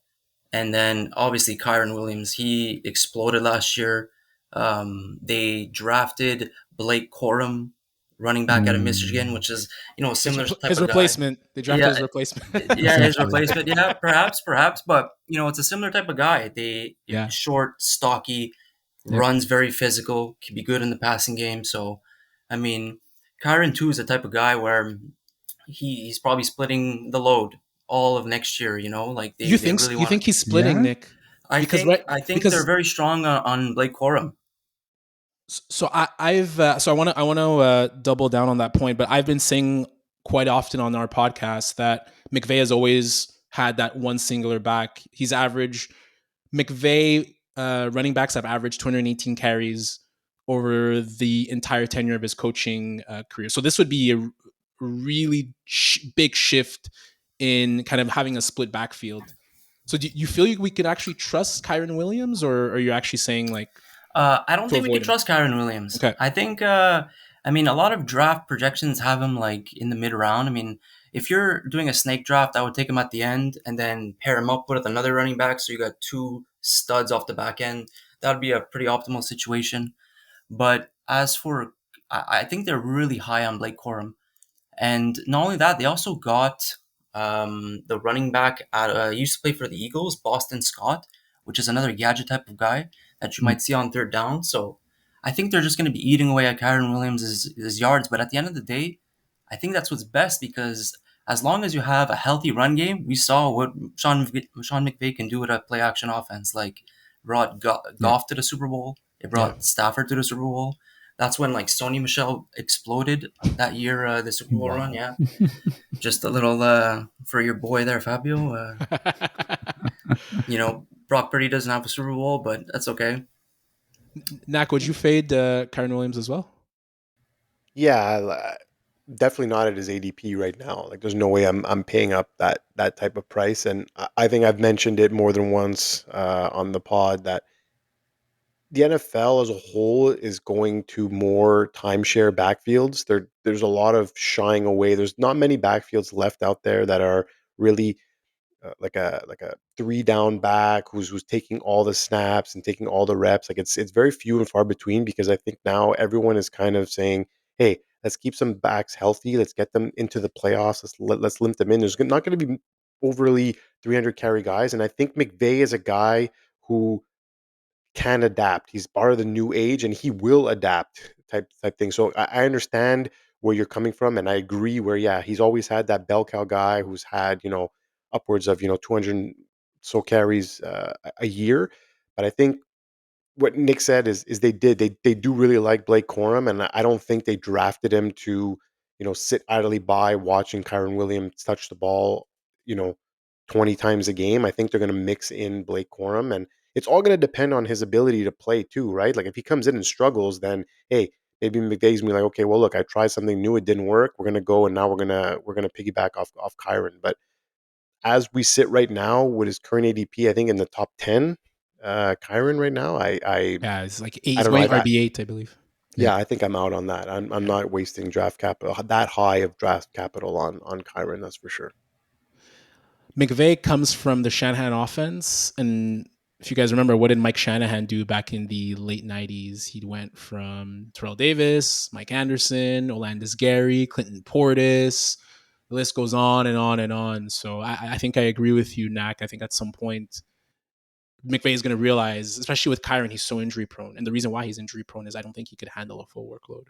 And then, obviously, Kyren Williams. He exploded last year. They drafted Blake Corum, running back out of Michigan, which is, a similar type his of replacement. guy. They drafted his replacement. Yeah, his replacement. Yeah, perhaps. But, it's a similar type of guy. Short, stocky, runs very physical, can be good in the passing game. So, I mean, Kyren, too, is the type of guy where he's probably splitting the load all of next year, like You think he's splitting, Nick? I think they're very strong on Blake Corum. So I want to double down on that point, but I've been saying quite often on our podcast that McVay has always had that one singular back. McVay running backs have averaged 218 carries over the entire tenure of his coaching career. So this would be a really big shift in kind of having a split backfield. So do you feel like we could actually trust Kyren Williams, or are you actually saying like? I don't think we can trust Kyren Williams. Okay. I think, a lot of draft projections have him like in the mid round. I mean, if you're doing a snake draft, I would take him at the end and then pair him up with another running back. So you got 2 studs off the back end. That would be a pretty optimal situation. But as for, I think they're really high on Blake Corum. And not only that, they also got the running back used to play for the Eagles, Boston Scott, which is another gadget type of guy that you might see on third down. So I think they're just going to be eating away at Kyren Williams' his yards. But at the end of the day, I think that's what's best because as long as you have a healthy run game, we saw what Sean McVay can do with a play action offense. Like brought Goff to the Super Bowl. It brought Stafford to the Super Bowl. That's when like Sony Michel exploded that year, the Super Bowl run. Yeah, just a little for your boy there, Fabio. Brock Purdy doesn't have a Super Bowl, but that's okay. Nacc, would you fade Kyren Williams as well? Yeah, definitely not at his ADP right now. Like, there's no way I'm paying up that type of price. And I think I've mentioned it more than once on the pod that the NFL as a whole is going to more timeshare backfields. There's a lot of shying away. There's not many backfields left out there that are really like a 3 down back who's taking all the snaps and taking all the reps. Like it's very few and far between because I think now everyone is kind of saying, hey, let's keep some backs healthy. Let's get them into the playoffs. Let's limit them in. There's not going to be overly 300 carry guys. And I think McVay is a guy who can adapt. He's part of the new age, and he will adapt type thing. So I understand where you're coming from, and I agree. Where he's always had that bell cow guy who's had upwards of 200 so carries a year. But I think what Nick said is they do really like Blake Corum, and I don't think they drafted him to sit idly by watching Kyren Williams touch the ball, you know, 20 times a game. I think they're going to mix in Blake Corum, and it's all going to depend on his ability to play too, right? Like if he comes in and struggles, then hey, maybe McVay's gonna be like, okay, well look, I tried something new, it didn't work. We're gonna go and now we're gonna piggyback off Kyren. But as we sit right now with his current ADP, I think in the top 10, Kyren right now, Yeah, it's like I he's don't know. going RB8, I believe. Yeah, I think I'm out on that. I'm not wasting draft capital that high of draft capital on Kyren. That's for sure. McVay comes from the Shanahan offense, and if you guys remember, what did Mike Shanahan do back in the late 90s? He went from Terrell Davis, Mike Anderson, Olandis Gary, Clinton Portis. The list goes on and on and on. So I think I agree with you, Nacc. I think at some point McVay is going to realize, especially with Kyren, he's so injury prone. And the reason why he's injury prone is I don't think he could handle a full workload.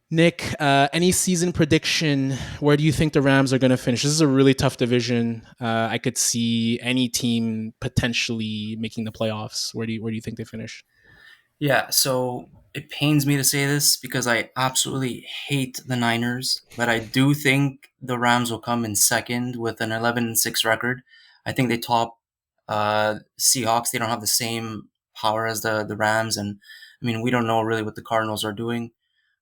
Nick, any season prediction? Where do you think the Rams are going to finish? This is a really tough division. I could see any team potentially making the playoffs. Where do you think they finish? Yeah, so it pains me to say this because I absolutely hate the Niners, but I do think the Rams will come in second with an 11-6 record. I think they top Seahawks. They don't have the same power as the Rams, and I mean we don't know really what the Cardinals are doing.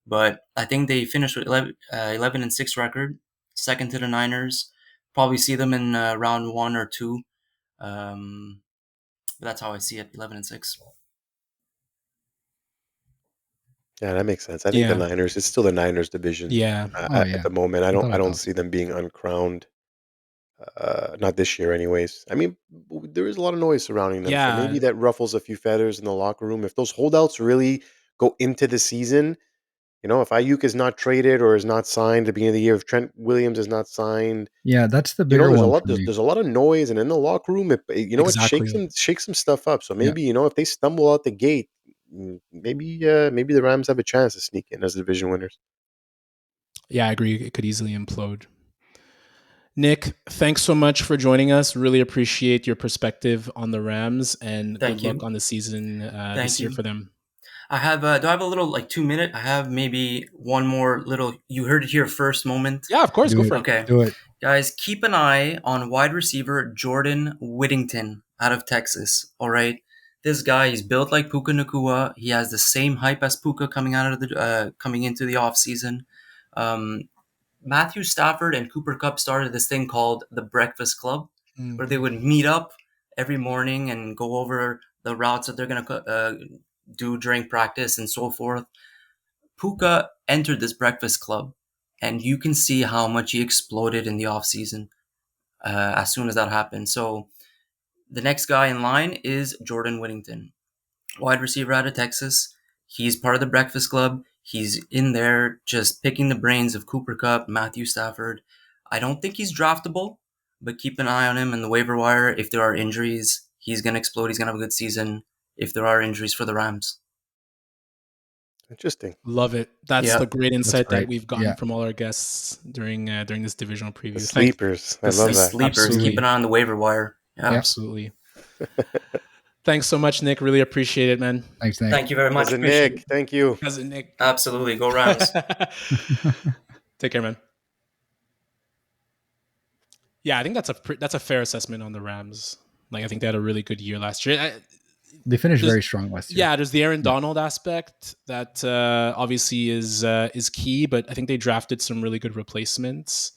But I think they finished with 11-6 record, second to the Niners. Probably see them in round 1 or 2. But that's how I see it, 11-6. Yeah, that makes sense. I think the Niners. It's still the Niners division. Yeah. At the moment, I don't see them being uncrowned. Not this year, anyways. I mean, there is a lot of noise surrounding them, so maybe that ruffles a few feathers in the locker room. If those holdouts really go into the season. If Ayuk is not traded or is not signed at the beginning of the year, if Trent Williams is not signed, that's the bigger one. There's a lot of noise, and in the locker room, it shakes some stuff up. So maybe if they stumble out the gate, maybe the Rams have a chance to sneak in as division winners. Yeah, I agree. It could easily implode. Nick, thanks so much for joining us. Really appreciate your perspective on the Rams, and good luck on the season this year for them. I have do I have a little 2-minute? I have maybe one more little you heard it here first moment. Yeah, of course. Go for it. Okay. Do it. Guys, keep an eye on wide receiver Jordan Whittington out of Texas. All right. This guy is built like Puka Nacua. He has the same hype as Puka coming into the offseason. Matthew Stafford and Cooper Kupp started this thing called the Breakfast Club, where they would meet up every morning and go over the routes that they're going to do during practice and so forth. Puka entered this breakfast club, and you can see how much he exploded in the offseason as soon as that happened. So the next guy in line is Jordan Whittington, wide receiver out of Texas. He's part of the breakfast club. He's in there just picking the brains of Cooper Kupp, Matthew Stafford. I don't think he's draftable, but keep an eye on him in the waiver wire. If there are injuries, he's going to explode. He's going to have a good season. If there are injuries for the Rams. Interesting. Love it. That's the great insight that we've gotten from all our guests during this divisional preview. The sleepers. I love that. Sleepers. Absolutely. Keep an eye on the waiver wire. Yeah. Absolutely. Thanks so much, Nick. Really appreciate it, man. Thanks, Nick. Thank you very much. Cousin Nick. Thank you. Cousin Nick. Absolutely. Go Rams. Take care, man. Yeah, I think that's a fair assessment on the Rams. I think they had a really good year last year. They finished very strong last year. Yeah, there's the Aaron Donald aspect that obviously is key, but I think they drafted some really good replacements.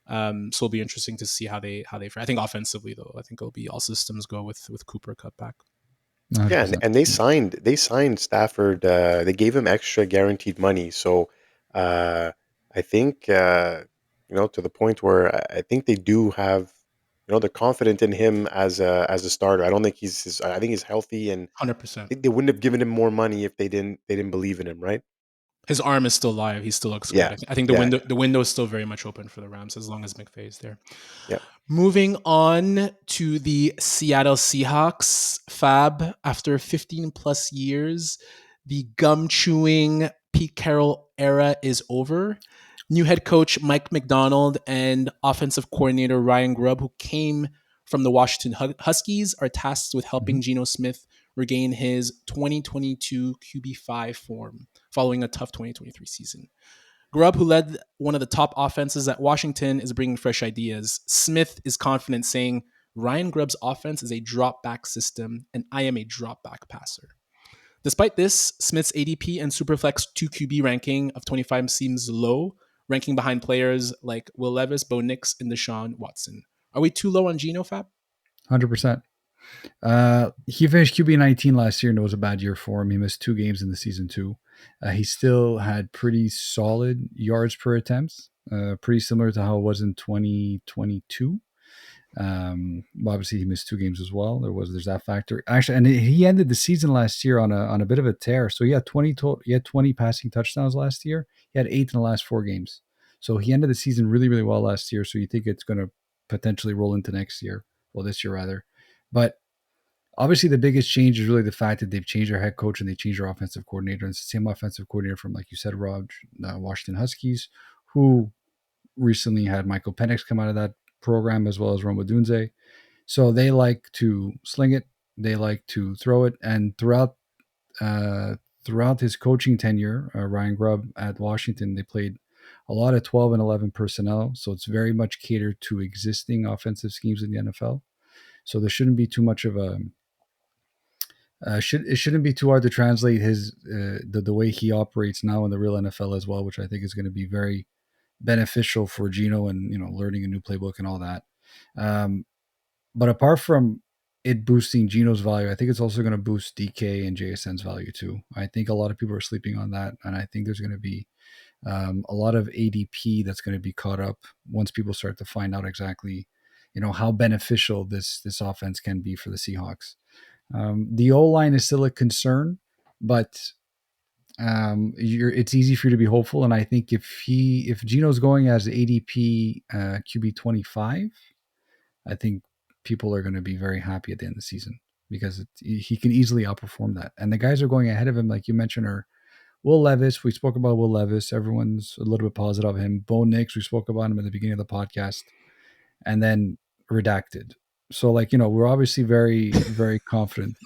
So it'll be interesting to see how they. I think offensively though, I think it'll be all systems go with Cooper Kupp back. 100%. Yeah, and they signed Stafford. They gave him extra guaranteed money. So I think to the point where I think they do have. They're confident in him as a starter. I don't think I think he's healthy, and 100%. they wouldn't have given him more money if they didn't believe in him, right? His arm is still live. He still looks good. Yeah. I think the window is still very much open for the Rams as long as McVay is there. Yeah. Moving on to the Seattle Seahawks. Fab, after 15 plus years, the gum chewing Pete Carroll era is over. New head coach Mike McDonald and offensive coordinator Ryan Grubb, who came from the Washington Huskies, are tasked with helping Geno Smith regain his 2022 QB5 form following a tough 2023 season. Grubb, who led one of the top offenses at Washington, is bringing fresh ideas. Smith is confident, saying, Ryan Grubb's offense is a drop back system, and I am a drop back passer. Despite this, Smith's ADP and Superflex 2QB ranking of 25 seems low, ranking behind players like Will Levis, Bo Nix, and Deshaun Watson. Are we too low on Geno, Fab? 100%. He finished QB-19 last year, and it was a bad year for him. He missed 2 games in the season 2. He still had pretty solid yards per attempt, pretty similar to how it was in 2022. Obviously, he missed 2 games as well. There's that factor. Actually, and he ended the season last year on a bit of a tear. So he had 20 passing touchdowns last year. He had 8 in the last 4 games. So he ended the season really, really well last year. So you think it's going to potentially roll into next year. Well, this year rather. But obviously, the biggest change is really the fact that they've changed their head coach and they changed their offensive coordinator. And it's the same offensive coordinator from, like you said, Washington Huskies, who recently had Michael Penix come out of that program, as well as Roma Dunze. So they like to sling it. They like to throw it. And throughout his coaching tenure, Ryan Grubb at Washington, they played a lot of 12 and 11 personnel. So it's very much catered to existing offensive schemes in the NFL. So there shouldn't be too much of a it shouldn't be too hard to translate his the way he operates now in the real NFL as well, which I think is going to be very beneficial for Geno and learning a new playbook and all that. But apart from it boosting Geno's value, I think it's also going to boost DK and JSN's value too. I think a lot of people are sleeping on that, and I think there's going to be a lot of ADP that's going to be caught up once people start to find out exactly how beneficial this offense can be for the Seahawks. The O-line is still a concern, but it's easy for you to be hopeful. And I think if Geno's going as ADP QB 25, I think people are going to be very happy at the end of the season because he can easily outperform that. And the guys are going ahead of him, like you mentioned, are Will Levis. We spoke about Will Levis. Everyone's a little bit positive of him. Bo Nix, we spoke about him at the beginning of the podcast. And then redacted. So, we're obviously very, very confident.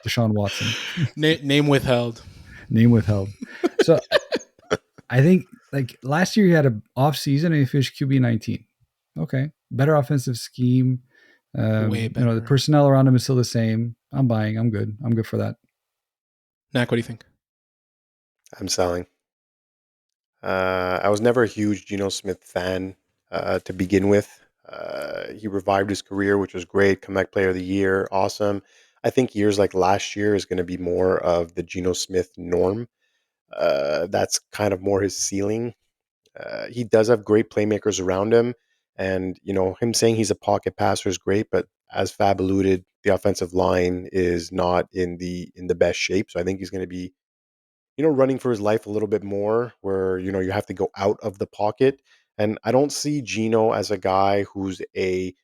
Deshaun Watson. Name withheld. Name withheld. So, I think, last year he had an off season and he finished QB-19. Okay. Better offensive scheme. Way better. The personnel around him is still the same. I'm buying. I'm good. I'm good for that. Nacc, what do you think? I'm selling. I was never a huge Geno Smith fan to begin with. He revived his career, which was great. Comeback Player of the Year, awesome. I think years like last year is going to be more of the Geno Smith norm. That's kind of more his ceiling. He does have great playmakers around him, and him saying he's a pocket passer is great. But as Fab alluded, the offensive line is not in the best shape. So I think he's going to be running for his life a little bit more, where you have to go out of the pocket. And I don't see Geno as a guy who's a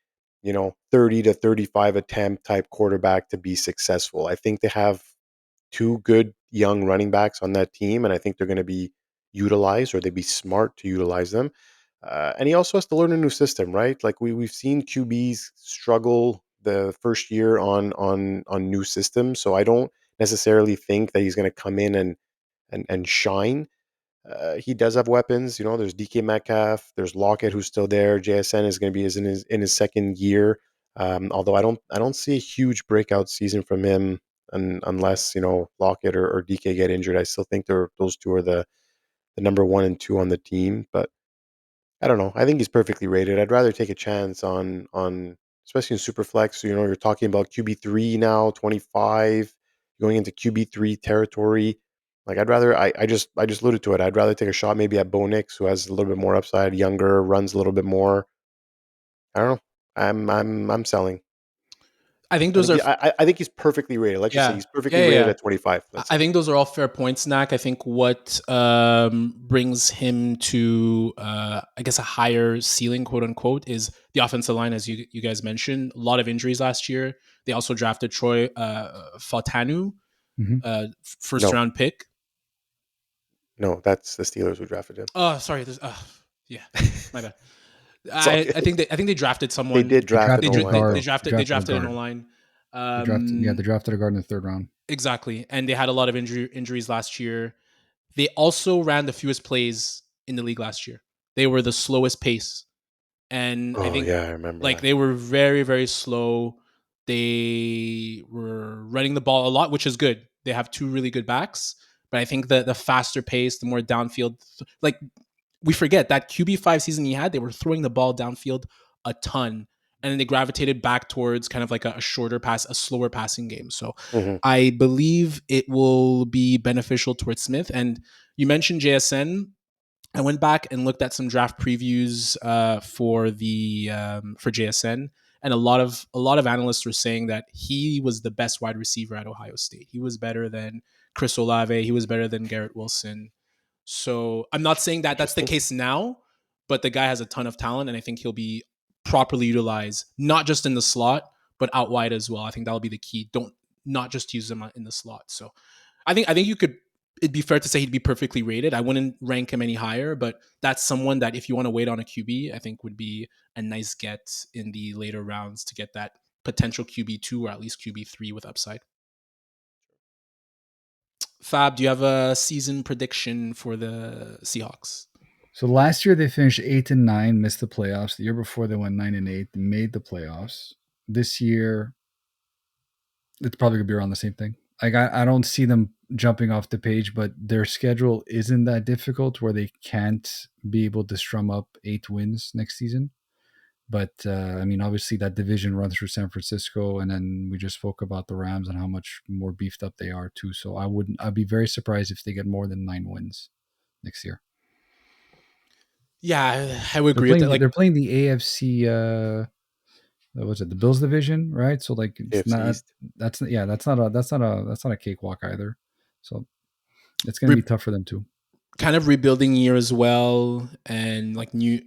30 to 35 attempt type quarterback to be successful. I think they have 2 good young running backs on that team, and I think they're going to be utilized, or they'd be smart to utilize them. And he also has to learn a new system, right? Like we've seen QBs struggle the first year on new systems. So I don't necessarily think that he's going to come in and shine. He does have weapons. There's DK Metcalf, there's Lockett who's still there. JSN is going to be in his second year. Although I don't see a huge breakout season from him, unless Lockett or DK get injured. I still think those two are the number 1 and 2 on the team. But I don't know. I think he's perfectly rated. I'd rather take a chance on especially in Superflex. You're talking about QB3 now, 25, going into QB3 territory. I'd rather I just alluded to it. I'd rather take a shot maybe at Bo Nix, who has a little bit more upside, younger, runs a little bit more. I don't know. I'm selling. I think those are I think he's perfectly rated. Like you say, yeah he's perfectly rated at 25. Let's I say. think those are all fair points, Nacc. I think what brings him to, I guess, a higher ceiling, quote unquote, is the offensive line, as you guys mentioned. A lot of injuries last year. They also drafted Troy Fautanu, Mhm. first No. round pick. No, that's the Steelers who drafted him. Oh, sorry. Yeah, my bad. It's all good. I think they drafted someone. They did draft an drafted a O-line, guard. though. They A drafted an guard. O line. They drafted a guard in the 3rd round. Exactly, and they had a lot of injuries last year. They also ran the fewest plays in the league last year. They were the slowest pace, and I Oh think yeah, I remember like that. they were very very slow. They were running the ball a lot, which is good. They have two really good backs, but I think that the faster pace, the more downfield, like we forget that QB5 season he had, they were throwing the ball downfield a ton. And then they gravitated back towards kind of like a shorter pass, a slower passing game. So Mm-hmm. I believe it will be beneficial towards Smith. And you mentioned JSN. I went back and looked at some draft previews for JSN, and a lot of analysts were saying that he was the best wide receiver at Ohio State. He was better than Chris Olave. He was better than Garrett Wilson. So I'm not saying that that's the case now, but the guy has a ton of talent, and I think he'll be properly utilized, not just in the slot, but out wide as well. I think that'll be the key. Don't not just use him in the slot. So I think you could. It'd be fair to say he'd be perfectly rated. I wouldn't rank him any higher, but that's someone that if you want to wait on a QB, I think would be a nice get in the later rounds to get that potential QB2 or at least QB3 with upside. Fab, do you have a season prediction for the Seahawks? So last year they finished 8-9, missed the playoffs. The year before they went 9-8, made the playoffs. This year, it's probably gonna be around the same thing. Like I don't see them jumping off the page, but their schedule isn't that difficult where they can't be able to strum up 8 wins next season. But I mean, obviously that division runs through San Francisco, and then we just spoke about the Rams and how much more beefed up they are too. So I'd be very surprised if they get more than 9 wins next year. Yeah, I would agree with that. Like they're playing the AFC. What was it? The Bills division, right? So like it's AFC not. East. That's not a cakewalk either. So it's going to be tough for them too. Kind of rebuilding year as well, and like new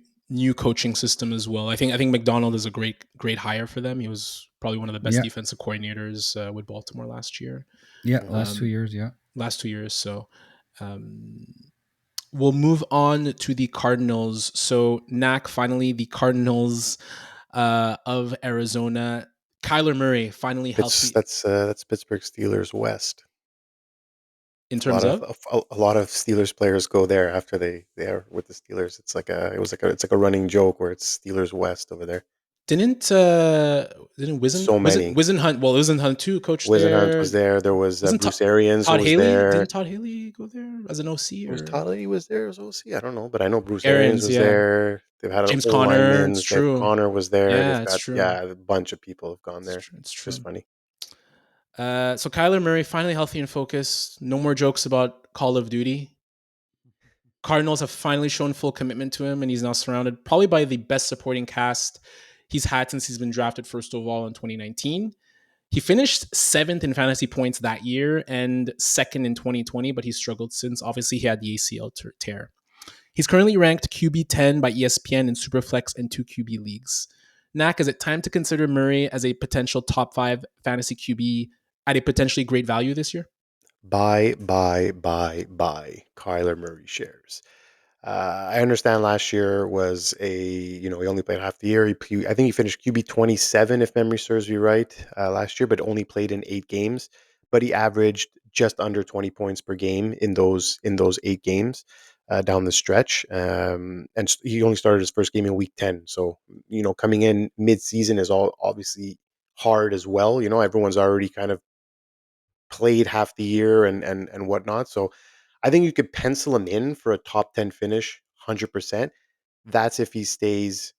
coaching system as well. I think McDonald is a great hire for them. He was probably one of the best defensive coordinators with Baltimore last year. Yeah, last 2 years. Yeah, last 2 years. So we'll move on to the Cardinals. So Nacc, finally, the Cardinals of Arizona. Kyler Murray finally healthy. That's Pittsburgh Steelers West. In terms of a lot of Steelers players go there after they are with the Steelers. It's like a running joke where it's Steelers West over there. Didn't Wisenhunt? Well, Wisenhunt too. Coach Wisenhunt was there. There was Bruce Arians who was there. Didn't Todd Haley go there as an OC? Was Todd Haley was there as OC? I don't know, but I know Bruce Arians Arians was there. They've had James a whole Conner. lineman. It's true. Connor was there. Yeah, it's true. Yeah, a bunch of people have gone there. It's true. Just funny. So Kyler Murray finally healthy and focused. No more jokes about Call of Duty. Cardinals have finally shown full commitment to him, and he's now surrounded probably by the best supporting cast he's had since he's been drafted first overall in 2019. He finished 7th in fantasy points that year and 2nd in 2020, but he struggled since. Obviously, he had the ACL tear. He's currently ranked QB 10 by ESPN in Superflex and 2 QB leagues. Nacc, is it time to consider Murray as a potential top 5 fantasy QB at a potentially great value this year? Buy Kyler Murray shares. I understand last year was he only played half the year. I think he finished QB 27 if memory serves me right last year, but only played in 8 games. But he averaged just under 20 points per game in those 8 games down the stretch. And he only started his first game in week 10. So coming in mid-season is all obviously hard as well. Everyone's already kind of played half the year and whatnot. So I think you could pencil him in for a top 10 finish 100%. That's if he stays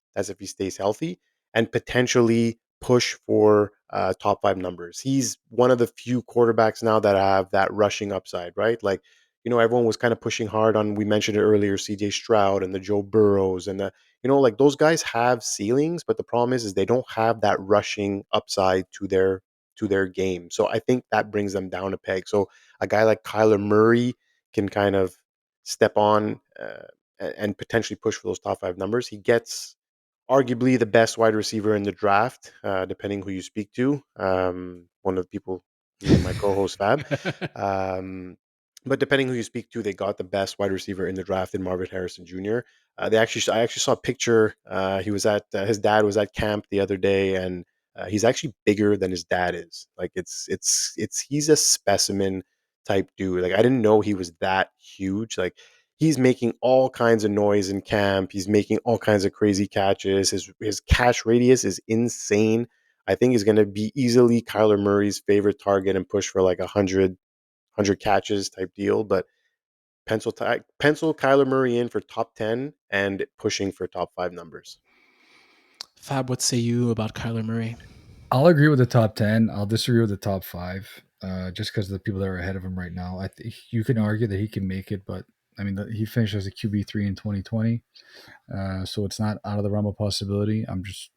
healthy and potentially push for top 5 numbers. He's one of the few quarterbacks now that have that rushing upside, right? Like everyone was kind of pushing hard on, we mentioned it earlier, CJ Stroud and the Joe Burrows and like those guys have ceilings, but the problem is they don't have that rushing upside to their game. So I think that brings them down a peg. So a guy like Kyler Murray can kind of step on and potentially push for those top 5 numbers. He gets arguably the best wide receiver in the draft, depending who you speak to. One of the people, me and my co-host Fab. But depending who you speak to, they got the best wide receiver in the draft in Marvin Harrison Jr. I actually saw a picture. He was at his dad was at camp the other day, and he's actually bigger than his dad is. Like he's a specimen type dude. Like I didn't know he was that huge. Like he's making all kinds of noise in camp. He's making all kinds of crazy catches. His catch radius is insane. I think he's going to be easily Kyler Murray's favorite target and push for like 100 catches type deal. But pencil Kyler Murray in for top 10 and pushing for top 5 numbers. Fab, what say you about Kyler Murray? I'll agree with the top 10. I'll disagree with the top 5, just because of the people that are ahead of him right now. I think you can argue that he can make it, but I mean, he finished as a QB3 in 2020, so it's not out of the realm of possibility. I'm just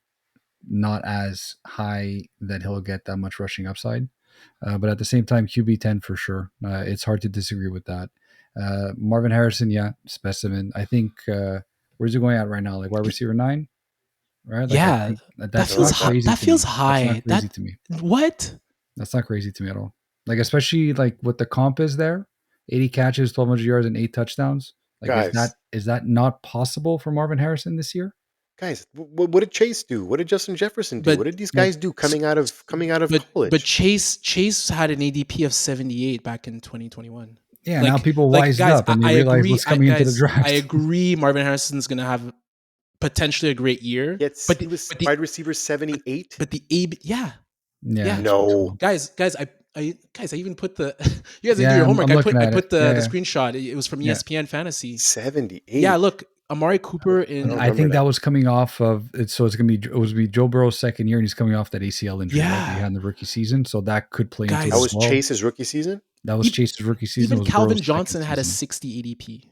not as high that he'll get that much rushing upside. But at the same time, QB10 for sure. It's hard to disagree with that. Marvin Harrison, yeah, specimen. I think, where's he going at right now? Like wide receiver 9? Right? Like yeah, that feels high. That feels high. That's not crazy to me. What? That's not crazy to me at all. Like especially like what the comp is there, 80 catches, 1,200 yards, and 8 touchdowns. Like guys, is that not possible for Marvin Harrison this year? Guys, what did Chase do? What did Justin Jefferson do? What did these guys do coming out of college? But Chase had an ADP of 78 back in 2021. Yeah, now people wised up and they realize what's coming into the draft. I agree. Marvin Harrison's going to have potentially a great year. But he was wide receiver 78. But the AB, yeah. No, guys, I even put the you guys didn't do your homework. I put the screenshot. It was from ESPN Fantasy. 78. Yeah, look, Amari Cooper in. I think that was coming off of it. So it was be Joe Burrow's second year, and he's coming off that ACL injury that he had in the rookie season. So that could play into that. Was Chase's rookie season? That was Chase's rookie season. Even Calvin Johnson had a 60 ADP.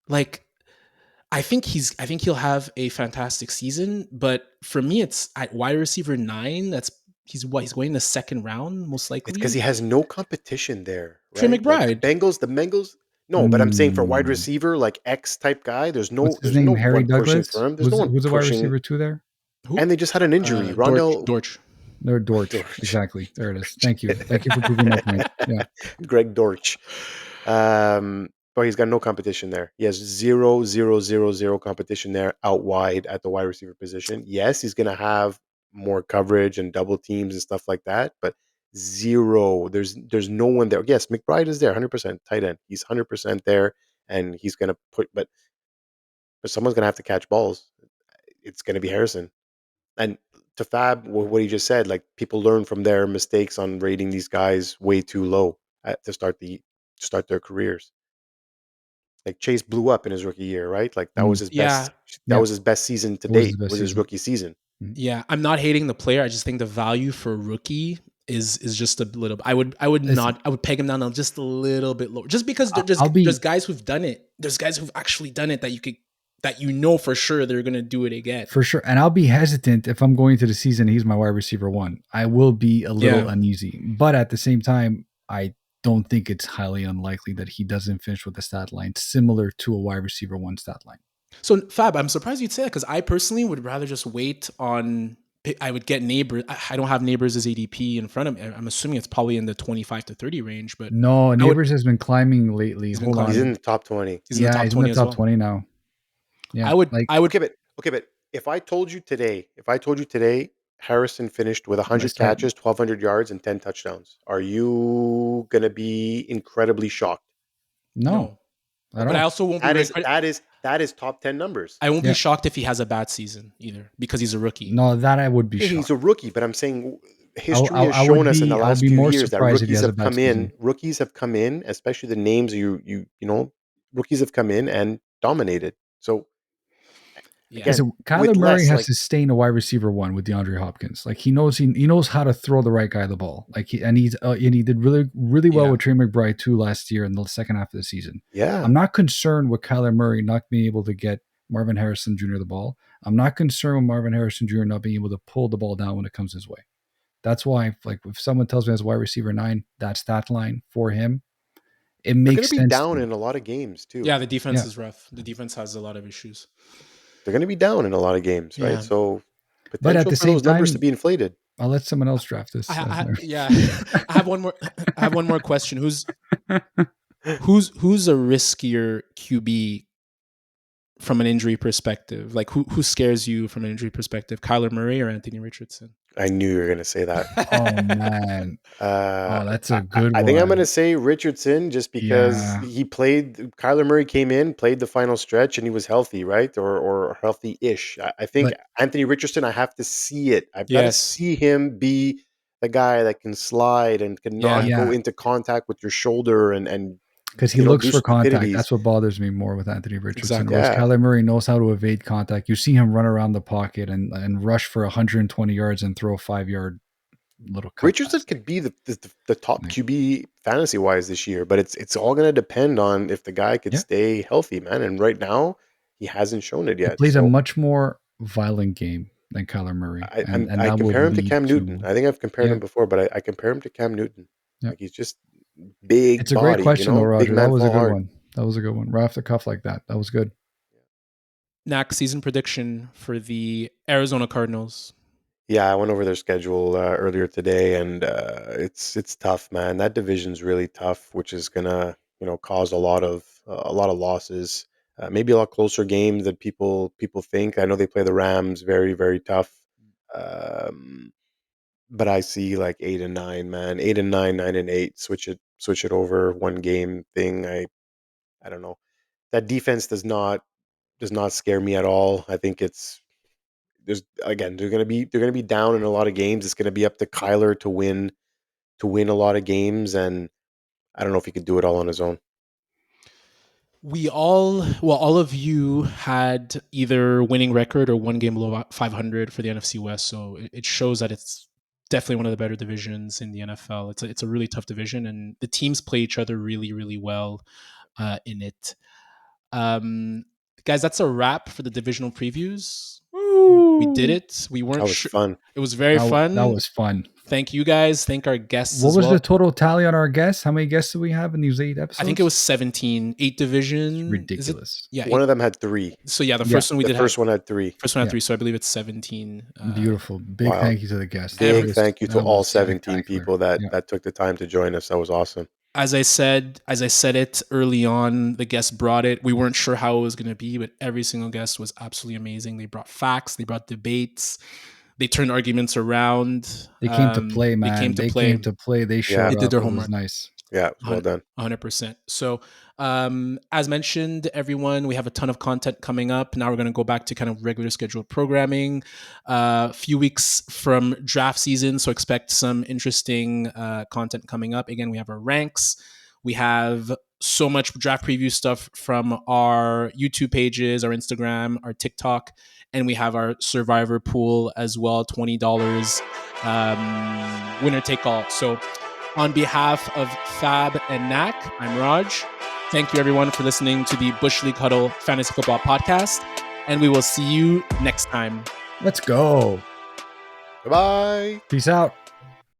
Like, I think he'll have a fantastic season, but for me, it's at wide receiver 9. He's going the second round most likely. It's because he has no competition there. Right? Trey McBride, like the Bengals. No, but I'm saying for wide receiver, like X type guy, there's no. What's his name? No Harry Douglas. For him. There's who's the wide receiver 2 there? Who? And they just had an injury. Rondell Dortch. No, Dortch. Exactly. There it is. Thank you for proving my point. Yeah, Greg Dortch. But he's got no competition there. He has 0 competition there out wide at the wide receiver position. Yes, he's going to have more coverage and double teams and stuff like that, but 0. There's no one there. Yes, McBride is there, 100% tight end. He's 100% there, and he's going to put. But someone's going to have to catch balls. It's going to be Harrison. And to Fab, what he just said, like people learn from their mistakes on rating these guys way too low to start their careers. Like Chase blew up in his rookie year, right? Like that was his best. That was his best season to date. Was his rookie season. Yeah, I'm not hating the player. I just think the value for a rookie is just a little. I would peg him down just a little bit lower, just because there's guys who've done it. There's guys who've actually done it that you know for sure they're going to do it again. For sure. And I'll be hesitant if I'm going to the season, he's my wide receiver 1. I will be a little uneasy. But at the same time, I don't think it's highly unlikely that he doesn't finish with a stat line similar to a wide receiver 1 stat line. So Fab, I'm surprised you'd say that because I personally would rather just wait on. I would get Neighbors. I don't have Neighbors as ADP in front of me. I'm assuming it's probably in the 25 to 30 range. But no, Neighbors has been climbing lately. He's in the top 20. He's in the top 20 now. Yeah, I would give it. Okay, but if I told you today, Harrison finished with 100 catches, 1,200 yards, and 10 touchdowns, are you gonna be incredibly shocked? No. But I also won't be. That is top 10 numbers. I won't be shocked if he has a bad season either because he's a rookie. No, that I would be shocked. He's a rookie, but I'm saying history has shown us in the last few years that rookies have come in, especially the names you know, rookies have come in and dominated. So Yeah. Again, So Kyler with Murray less, has like- to stay in a wide receiver one with DeAndre Hopkins. Like he knows how to throw the right guy the ball. Like he did really well Yeah. with Trey McBride too last year in the second half of the season. Yeah. I'm not concerned with Kyler Murray not being able to get Marvin Harrison Jr. the ball. I'm not concerned with Marvin Harrison Jr. not being able to pull the ball down when it comes his way. That's why, like, if someone tells me as wide receiver 9, that stat line for him, it They're going makes to be sense. down in a lot of games too. Yeah, the defense Yeah. is rough. The defense has a lot of issues. They're going to be down in a lot of games, right? Yeah. So But at potential the for same those numbers time- to be inflated. I'll let someone else draft this. Yeah, I have one more. I have one more question. Who's a riskier QB from an injury perspective? Like who scares you from an injury perspective? Kyler Murray or Anthony Richardson? I knew you were going to say that. Oh man. That's a good one. I think I'm going to say Richardson just because Yeah. Kyler Murray came in, played the final stretch, and he was healthy, right? Or healthy-ish. I think Anthony Richardson, I have to see it. I've got to see him be the guy that can slide and can not go into contact with your shoulder and because he looks do for contact. stupidities. That's what bothers me more with Anthony Richardson. Exactly. Whereas Kyler Murray knows how to evade contact. You see him run around the pocket and rush for 120 yards and throw a 5-yard little cut Richardson pass. could be the top QB fantasy wise this year, but it's all going to depend on if the guy could stay healthy, man. And right now, he hasn't shown it yet. He plays a much more violent game than Kyler Murray. I compare him to Cam Newton. I think I've compared him before, but I compare him to Cam Newton. Yeah. Like he's just big. It's a body, great question, though, Roger. That was a good hard. one. That was a good one. Right off the cuff like that. That was good. Nacc, season prediction for the Arizona Cardinals. Yeah, I went over their schedule earlier today, and it's tough, man. That division's really tough, which is gonna cause a lot of losses. Maybe a lot closer games than people think. I know they play the Rams very, very tough, but I see like 8-9, man. 8-9, 9-8. Switch it over one game thing. I don't know. That defense does not scare me at all. I think they're gonna be down in a lot of games. It's gonna be up to Kyler to win a lot of games, and I don't know if he could do it all on his own. All of you had either winning record or one game below 500 for the NFC West. So it shows that it's definitely one of the better divisions in the NFL. It's a really tough division, and the teams play each other really, really well in it. Guys, that's a wrap for the divisional previews. We did it. We weren't sure. Fun. It was very fun. That was fun. Thank you guys. Thank our guests. What was the total tally on our guests? How many guests did we have in these 8 episodes? I think it was 17. 8 division. It's ridiculous. Yeah. One of them had 3. So the first one we did. The first one had 3. First one had 3. So I believe it's 17. Beautiful. Big thank you to the guests. Big thank you to all 17 people that took the time to join us. That was awesome. As I said it early on, the guests brought it. We weren't sure how it was going to be, but every single guest was absolutely amazing. They brought facts. They brought debates. They turned arguments around. They came to play, man. They came to play. They showed up. They did their It homework. was nice. Yeah, well done. 100%. So, as mentioned, everyone, we have a ton of content coming up. Now we're going to go back to kind of regular scheduled programming. A few weeks from draft season, so expect some interesting content coming up. Again, we have our ranks. We have so much draft preview stuff from our YouTube pages, our Instagram, our TikTok, and we have our Survivor pool as well, $20, winner take all. So on behalf of Fab and Nacc, I'm Raj. Thank you everyone for listening to the Bush League Huddle Fantasy Football Podcast, and we will see you next time. Let's go. Bye-bye. Peace out.